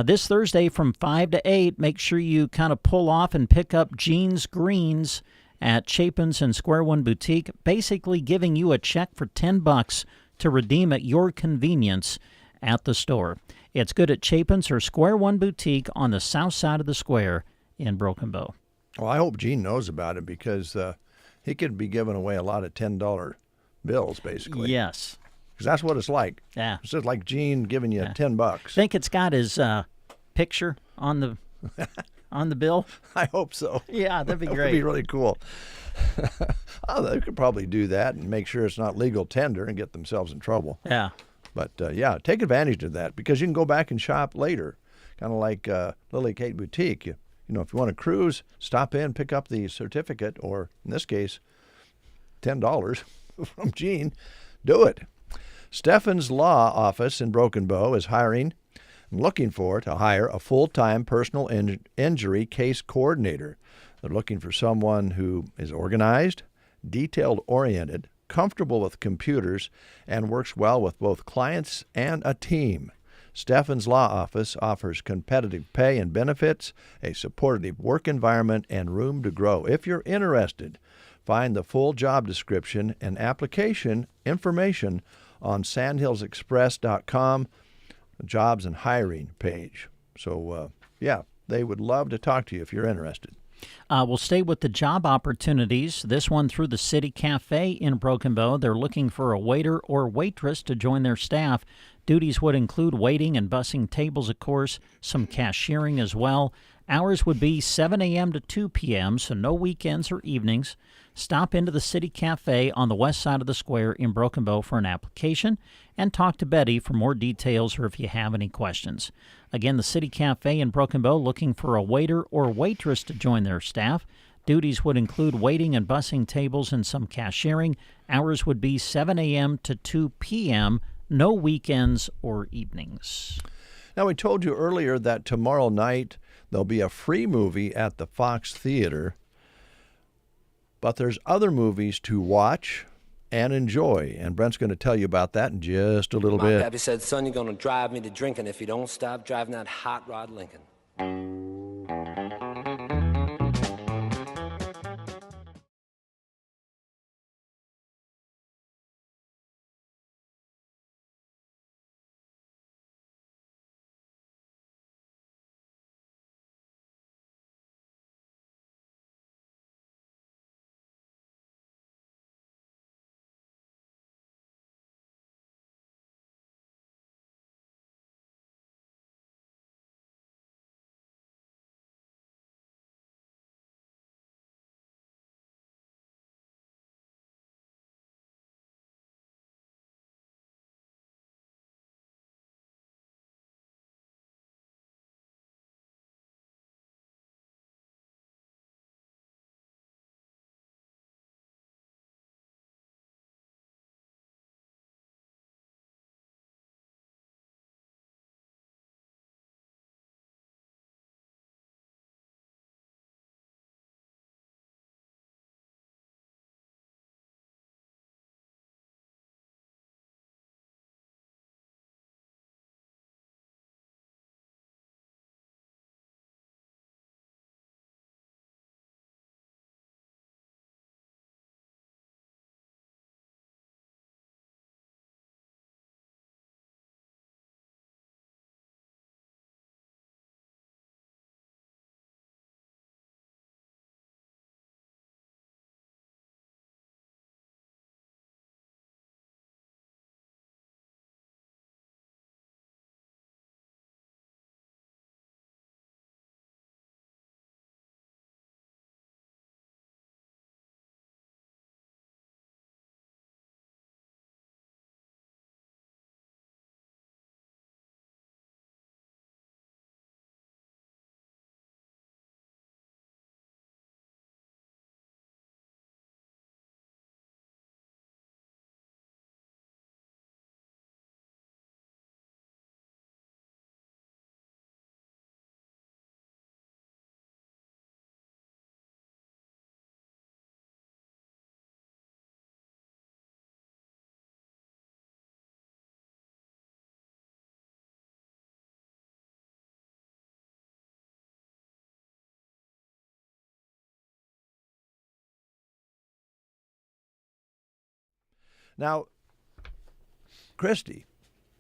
This Thursday from 5 to 8, make sure you kind of pull off and pick up Jean's Greens at Chapin's and Square One Boutique, basically giving you a check for $10 to redeem at your convenience at the store. It's good at Chapin's or Square One Boutique on the south side of the square in Broken Bow. Well, I hope Gene knows about it because he could be giving away a lot of $10 bills, basically. Yes. Because that's what it's like. Yeah. It's just like Gene giving you $10. Think it's got his picture on the on the bill? I hope so. Yeah, that'd be great. That'd be really cool. They could probably do that and make sure it's not legal tender and get themselves in trouble. Yeah. But, take advantage of that because you can go back and shop later, kind of like Lily Kate Boutique. If you want to cruise, stop in, pick up the certificate, or in this case, $10 from Gene. Do it. Steffen's Law Office in Broken Bow is hiring and looking to hire a full-time personal injury case coordinator. They're looking for someone who is organized, detail-oriented, comfortable with computers, and works well with both clients and a team. Steffen's Law Office offers competitive pay and benefits, a supportive work environment, and room to grow. If you're interested, find the full job description and application information on sandhillsexpress.com, jobs and hiring page. So, they would love to talk to you if you're interested. We'll stay with the job opportunities. This one through the City Cafe in Broken Bow. They're looking for a waiter or waitress to join their staff. Duties would include waiting and bussing tables, of course, some cashiering as well. Hours would be 7 a.m. to 2 p.m., so no weekends or evenings. Stop into the City Cafe on the west side of the square in Broken Bow for an application and talk to Betty for more details or if you have any questions. Again, the City Cafe in Broken Bow looking for a waiter or waitress to join their staff. Duties would include waiting and bussing tables and some cashiering. Hours would be 7 a.m. to 2 p.m., no weekends or evenings. Now, we told you earlier that tomorrow night there'll be a free movie at the Fox Theater, but there's other movies to watch and enjoy, and Brent's going to tell you about that in just a little bit. My pappy said, son, you're going to drive me to drinking if you don't stop driving that hot rod Lincoln. Now, Christy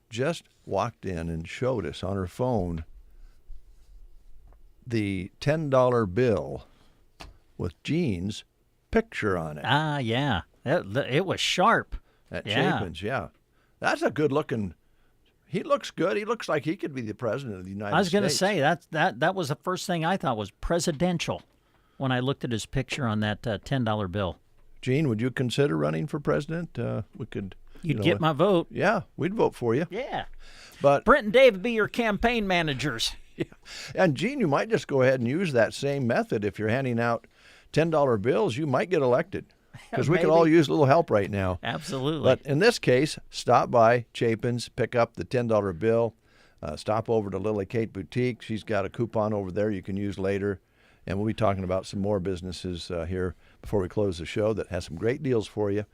just walked in and showed us on her phone the $10 bill with Gene's picture on it. Ah, yeah. It was sharp. At Chapin's, yeah. That's a good-looking. He looks good. He looks like he could be the president of the United States. I was going to say that was the first thing I thought was presidential when I looked at his picture on that $10 bill. Gene, would you consider running for president? We could. You'd get my vote. Yeah, we'd vote for you. Yeah. But Brent and Dave would be your campaign managers. Yeah. And Gene, you might just go ahead and use that same method. If you're handing out $10 bills, you might get elected. Because we could all use a little help right now. Absolutely. But in this case, stop by Chapin's, pick up the $10 bill, stop over to Lily Kate Boutique. She's got a coupon over there you can use later. And we'll be talking about some more businesses here before we close the show that has some great deals for you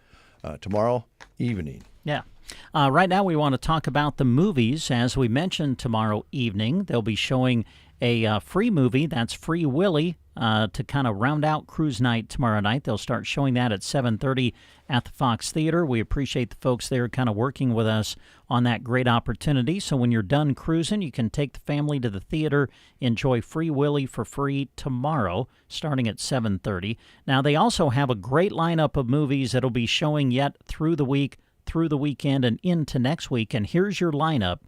tomorrow evening. Yeah. Right now we want to talk about the movies. As we mentioned, tomorrow evening they'll be showing a free movie. That's Free Willy to kind of round out cruise night tomorrow night. They'll start showing that at 7:30 at the Fox Theater. We appreciate the folks there kind of working with us on that great opportunity. So when you're done cruising, you can take the family to the theater, enjoy Free Willy for free tomorrow, starting at 7:30. Now, they also have a great lineup of movies that'll be showing yet through the week, through the weekend, and into next week. And here's your lineup.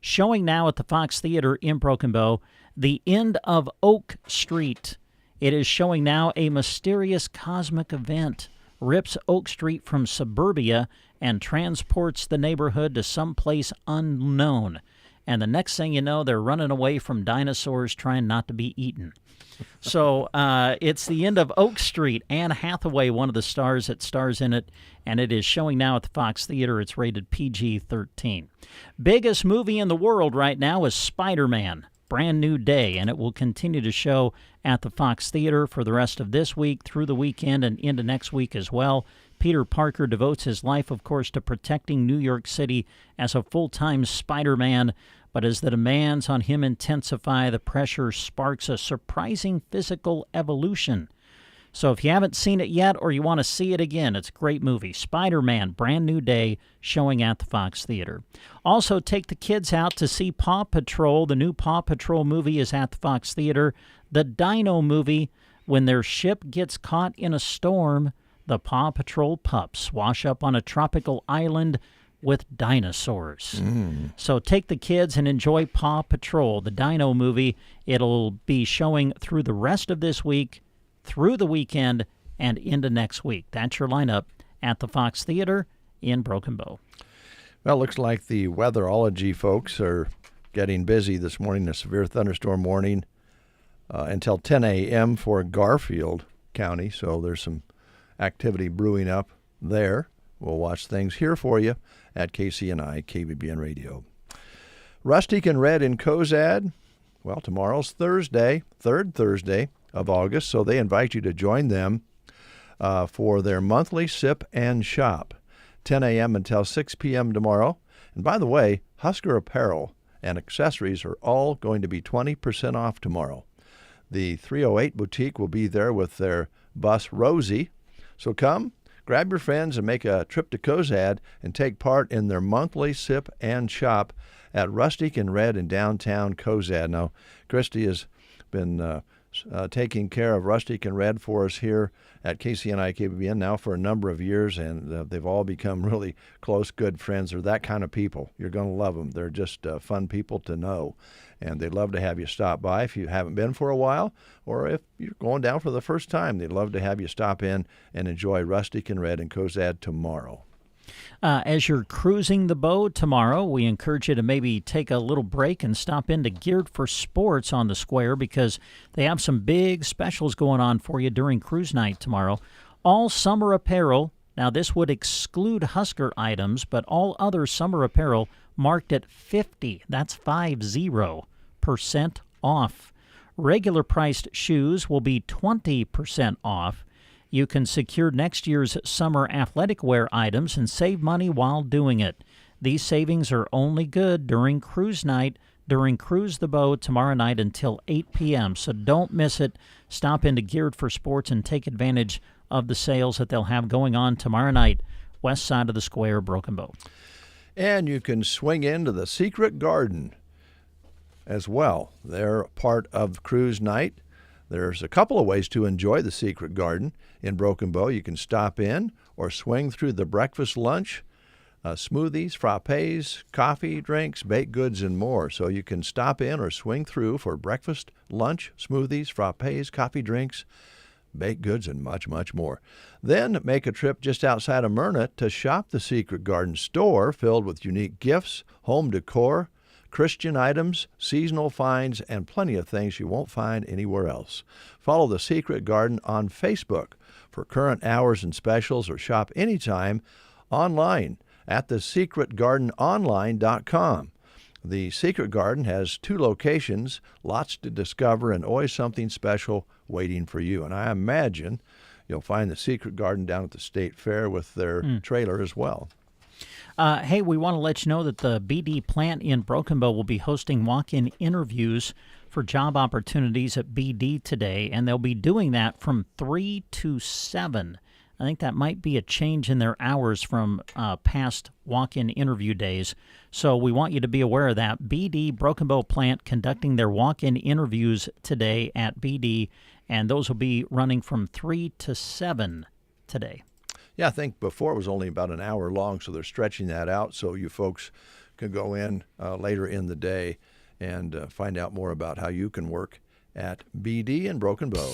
Showing now at the Fox Theater in Broken Bow, The End of Oak Street. It is showing now. A mysterious cosmic event rips Oak Street from suburbia and transports the neighborhood to someplace unknown. And the next thing you know, they're running away from dinosaurs trying not to be eaten. So it's The End of Oak Street. Anne Hathaway, one of the stars that stars in it, and it is showing now at the Fox Theater. It's rated PG-13. Biggest movie in the world right now is Spider-Man, Brand New Day, and it will continue to show at the Fox Theater for the rest of this week, through the weekend, and into next week as well. Peter Parker devotes his life, of course, to protecting New York City as a full-time Spider-Man, but as the demands on him intensify, the pressure sparks a surprising physical evolution. So if you haven't seen it yet or you want to see it again, it's a great movie. Spider-Man, Brand New Day, showing at the Fox Theater. Also, take the kids out to see Paw Patrol. The new Paw Patrol movie is at the Fox Theater. The Dino movie, when their ship gets caught in a storm, the Paw Patrol pups wash up on a tropical island with dinosaurs. So take the kids and enjoy Paw Patrol, the Dino movie. It'll be showing through the rest of this week, through the weekend, and into next week. That's your lineup at the Fox Theater in Broken Bow. Well, it looks like the weatherology folks are getting busy this morning, a severe thunderstorm warning until 10 a.m. for Garfield County. So there's some activity brewing up there. We'll watch things here for you at KCNI, KBBN Radio. Rustic and Red in Cozad. Well, tomorrow's Thursday, third Thursday of August, so they invite you to join them for their monthly Sip and Shop, 10 a.m. until 6 p.m. tomorrow. And by the way, Husker apparel and accessories are all going to be 20% off tomorrow. The 308 Boutique will be there with their bus Rosie. So come, grab your friends and make a trip to Cozad and take part in their monthly Sip and Shop at Rustic and Red in downtown Cozad. Now, Christy has been taking care of Rustic and Red for us here at KCNI KBBN now for a number of years, and they've all become really close, good friends. They're that kind of people. You're going to love them. They're just fun people to know, and they'd love to have you stop by if you haven't been for a while, or if you're going down for the first time. They'd love to have you stop in and enjoy Rustic and Red in Cozad tomorrow. As you're cruising the bow tomorrow, we encourage you to maybe take a little break and stop into Geared for Sports on the Square, because they have some big specials going on for you during cruise night tomorrow. All summer apparel. Now, this would exclude Husker items, but all other summer apparel marked at 50%. That's 50% off. Regular priced shoes will be 20% off. You can secure next year's summer athletic wear items and save money while doing it. These savings are only good during cruise night, during Cruise the Bow tomorrow night until 8 p.m. So don't miss it. Stop into Geared for Sports and take advantage of the sales that they'll have going on tomorrow night west side of the square, Broken Bow. And you can swing into the Secret Garden as well. They're part of cruise night. There's a couple of ways to enjoy the Secret Garden in Broken Bow. You can stop in or swing through the breakfast, lunch, smoothies, frappes, coffee, drinks, baked goods, and more. So you can stop in or swing through for breakfast, lunch, smoothies, frappes, coffee, drinks, baked goods, and much, much more. Then make a trip just outside of Myrna to shop the Secret Garden store filled with unique gifts, home decor, Christian items, seasonal finds, and plenty of things you won't find anywhere else. Follow the Secret Garden on Facebook for current hours and specials, or shop anytime online at thesecretgardenonline.com. The Secret Garden has 2 locations, lots to discover, and always something special waiting for you. And I imagine you'll find the Secret Garden down at the State Fair with their trailer as well. Hey, we want to let you know that the BD plant in Broken Bow will be hosting walk-in interviews for job opportunities at BD today, and they'll be doing that from 3 to 7. I think that might be a change in their hours from past walk-in interview days. So we want you to be aware of that. BD Broken Bow plant conducting their walk-in interviews today at BD, and those will be running from 3 to 7 today. Yeah, I think before it was only about an hour long, so they're stretching that out so you folks can go in later in the day and find out more about how you can work at BD in Broken Bow.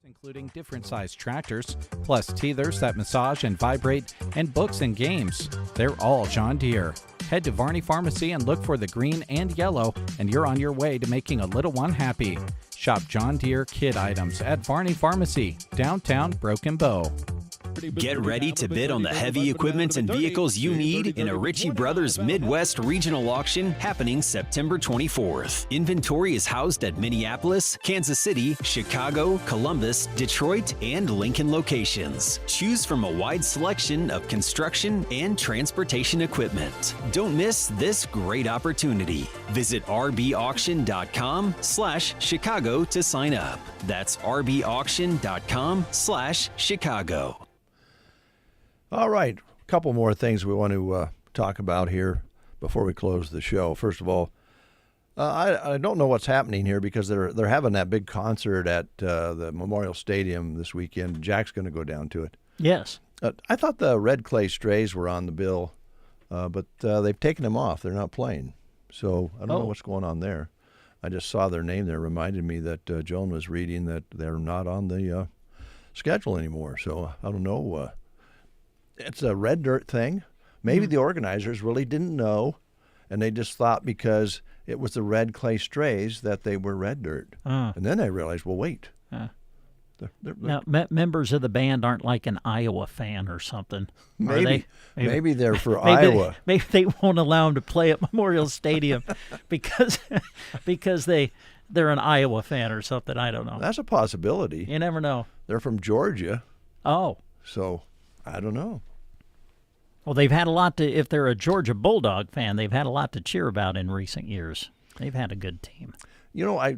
Including different sized tractors, plus teethers that massage and vibrate, and books and games. They're all John Deere. Head to Varney Pharmacy and look for the green and yellow, and you're on your way to making a little one happy. Shop John Deere kid items at Varney Pharmacy, downtown Broken Bow. Get ready to bid on the heavy equipment and vehicles you need in a Ritchie Brothers Midwest Regional Auction happening September 24th. Inventory is housed at Minneapolis, Kansas City, Chicago, Columbus, Detroit, and Lincoln locations. Choose from a wide selection of construction and transportation equipment. Don't miss this great opportunity. Visit rbauction.com/Chicago to sign up. That's rbauction.com/Chicago. All right, a couple more things we want to talk about here before we close the show. First of all, I don't know what's happening here because they're having that big concert at the Memorial Stadium this weekend. Jack's going to go down to it. Yes. I thought the Red Clay Strays were on the bill, but they've taken them off. They're not playing. So I don't know what's going on there. I just saw their name there. Reminded me that Joan was reading that they're not on the schedule anymore. So I don't know. It's a red dirt thing. Maybe the organizers really didn't know, and they just thought because it was the Red Clay Strays that they were red dirt. And then they realized, well, wait. Now, members of the band aren't like an Iowa fan or something. Maybe they're for Iowa. Maybe they won't allow them to play at Memorial Stadium because they're an Iowa fan or something. I don't know. That's a possibility. You never know. They're from Georgia. Oh. So I don't know. Well, they've had a lot to, if they're a Georgia Bulldog fan, they've had a lot to cheer about in recent years. They've had a good team. You know, I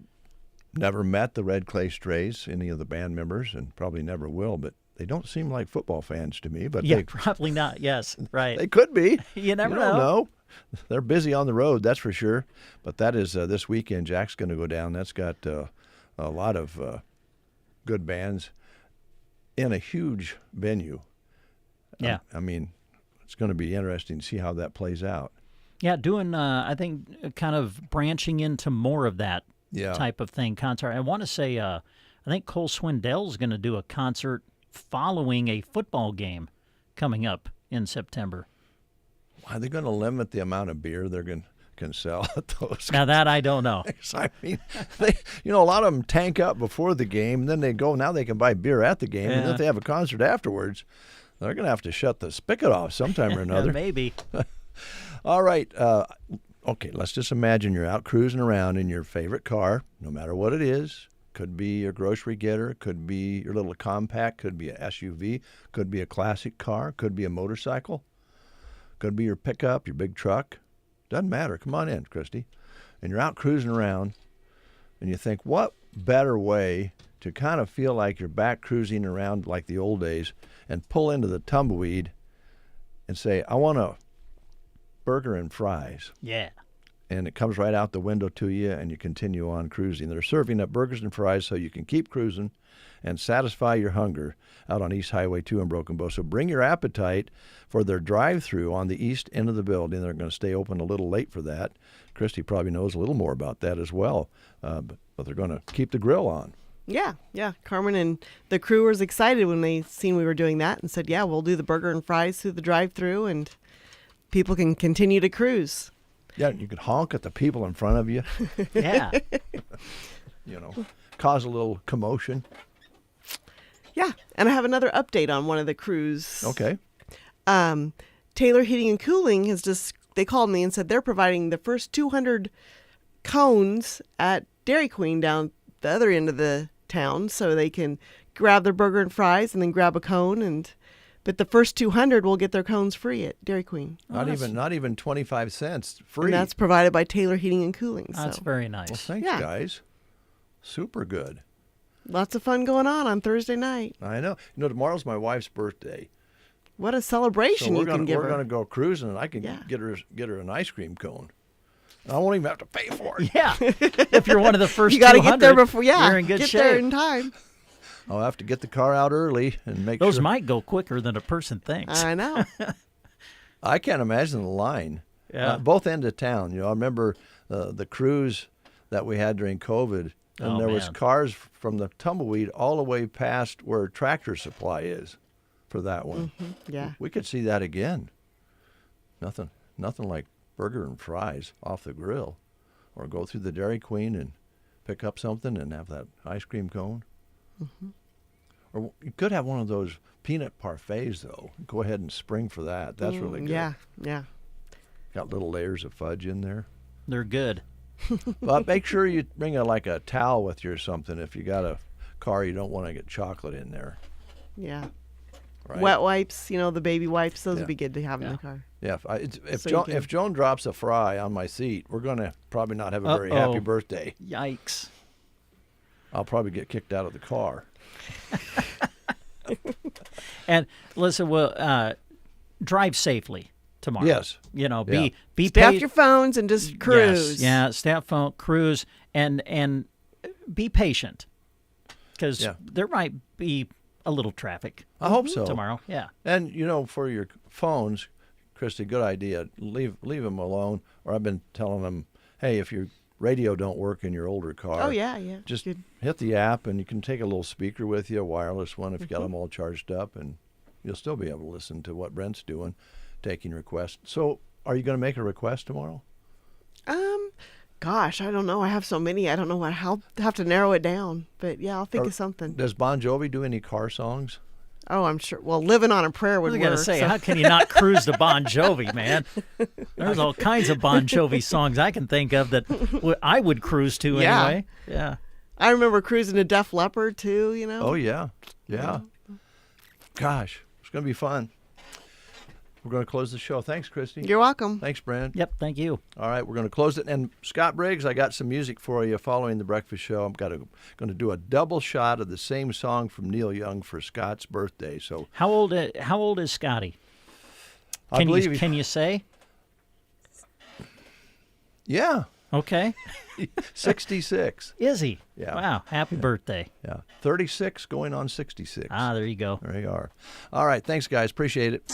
never met the Red Clay Strays, any of the band members, and probably never will, but they don't seem like football fans to me. But yeah, probably not. Yes, right. They could be. You never don't know. They're busy on the road, that's for sure. But that is this weekend. Jack's going to go down. That's got a lot of good bands in a huge venue. Yeah. I mean, it's going to be interesting to see how that plays out. Yeah, doing, I think, kind of branching into more of that type of thing, concert. I want to say, I think Cole Swindell's going to do a concert following a football game coming up in September. Are they going to limit the amount of beer they're going can sell at those? Now that I don't know. I mean, a lot of them tank up before the game, and then they go. Now they can buy beer at the game, and if they have a concert afterwards, they're going to have to shut the spigot off sometime or another. Maybe. All right. Okay, let's just imagine you're out cruising around in your favorite car, no matter what it is. Could be your grocery getter, could be your little compact, could be an SUV, could be a classic car, could be a motorcycle, could be your pickup, your big truck. Doesn't matter. Come on in, Christy. And you're out cruising around, and you think, what better way to kind of feel like you're back cruising around like the old days and pull into the tumbleweed and say, I want a burger and fries. Yeah. And it comes right out the window to you, and you continue on cruising. They're serving up burgers and fries so you can keep cruising and satisfy your hunger out on East Highway 2 in Broken Bow. So bring your appetite for their drive-through on the east end of the building. They're going to stay open a little late for that. Christy probably knows a little more about that as well, but they're going to keep the grill on. Yeah. Carmen and the crew was excited when they seen we were doing that and said, yeah, we'll do the burger and fries through the drive-through, and people can continue to cruise. Yeah, you could honk at the people in front of you. Yeah. Cause a little commotion. Yeah, and I have another update on one of the crews. Okay. Taylor Heating and Cooling they called me and said they're providing the first 200 cones at Dairy Queen down the other end of the town, so they can grab their burger and fries and then grab a cone, but the first 200 will get their cones free at Dairy Queen. Not even 25 cents free. And that's provided by Taylor Heating and Cooling. That's very nice. Well, thanks, guys. Super good. Lots of fun going on Thursday night. I know. Tomorrow's my wife's birthday. What a celebration you can give her. We're going to go cruising, and I can get her an ice cream cone. I won't even have to pay for it. Yeah. If you're one of the first you got to get there before, you're in good get shape. There in time. I'll have to get the car out early and make Those sure. might go quicker than a person thinks. I know. I can't imagine the line. Yeah. Both ends of town. I remember the cruise that we had during COVID, and there was cars from the tumbleweed all the way past where Tractor Supply is for that one. Mm-hmm. Yeah. We could see that again. Nothing like burger and fries off the grill, or go through the Dairy Queen and pick up something and have that ice cream cone. Mm-hmm. Or you could have one of those peanut parfaits, though. Go ahead and spring for that. That's really good. Yeah, yeah. Got little layers of fudge in there. They're good. But make sure you bring a towel with you or something. If you got a car, you don't want to get chocolate in there. Yeah. Right? Wet wipes, the baby wipes, those Yeah. would be good to have in the car. Yeah, So if Joan drops a fry on my seat, we're going to probably not have a very happy birthday. Yikes. I'll probably get kicked out of the car. And listen, we'll drive safely tomorrow. Yes. Be Stay off your phones and just cruise. Yes. Yeah, stay off phone, cruise, and be patient, because there might be a little traffic. I hope so. Tomorrow, yeah. And, for your phones, Christy, good idea. Leave them alone. Or I've been telling them, hey, if your radio don't work in your older car. Oh, yeah. Just good. hit the app, and you can take a little speaker with you, a wireless one, if you got them all charged up, and you'll still be able to listen to what Brent's doing, taking requests. So are you going to make a request tomorrow? Gosh, I don't know. I have so many. I don't know I'll have to narrow it down. But yeah, I'll think of something. Does Bon Jovi do any car songs? Oh, I'm sure. Well, Living on a Prayer would work. I was going to say, how can you not cruise to Bon Jovi, man? There's all kinds of Bon Jovi songs I can think of that I would cruise to anyway. Yeah. I remember cruising to Def Leppard, too, Oh, yeah. Yeah. Gosh, it's going to be fun. We're going to close the show. Thanks, Christy. You're welcome. Thanks, Brent. Yep, thank you. All right, we're going to close it. And Scott Briggs, I got some music for you following the breakfast show. I'm going to do a double shot of the same song from Neil Young for Scott's birthday. So how old is Scotty? Can you say? Yeah. Okay. 66. Is he? Yeah. Wow. Happy birthday. Yeah. 36 going on 66. Ah, there you go. There you are. All right. Thanks, guys. Appreciate it.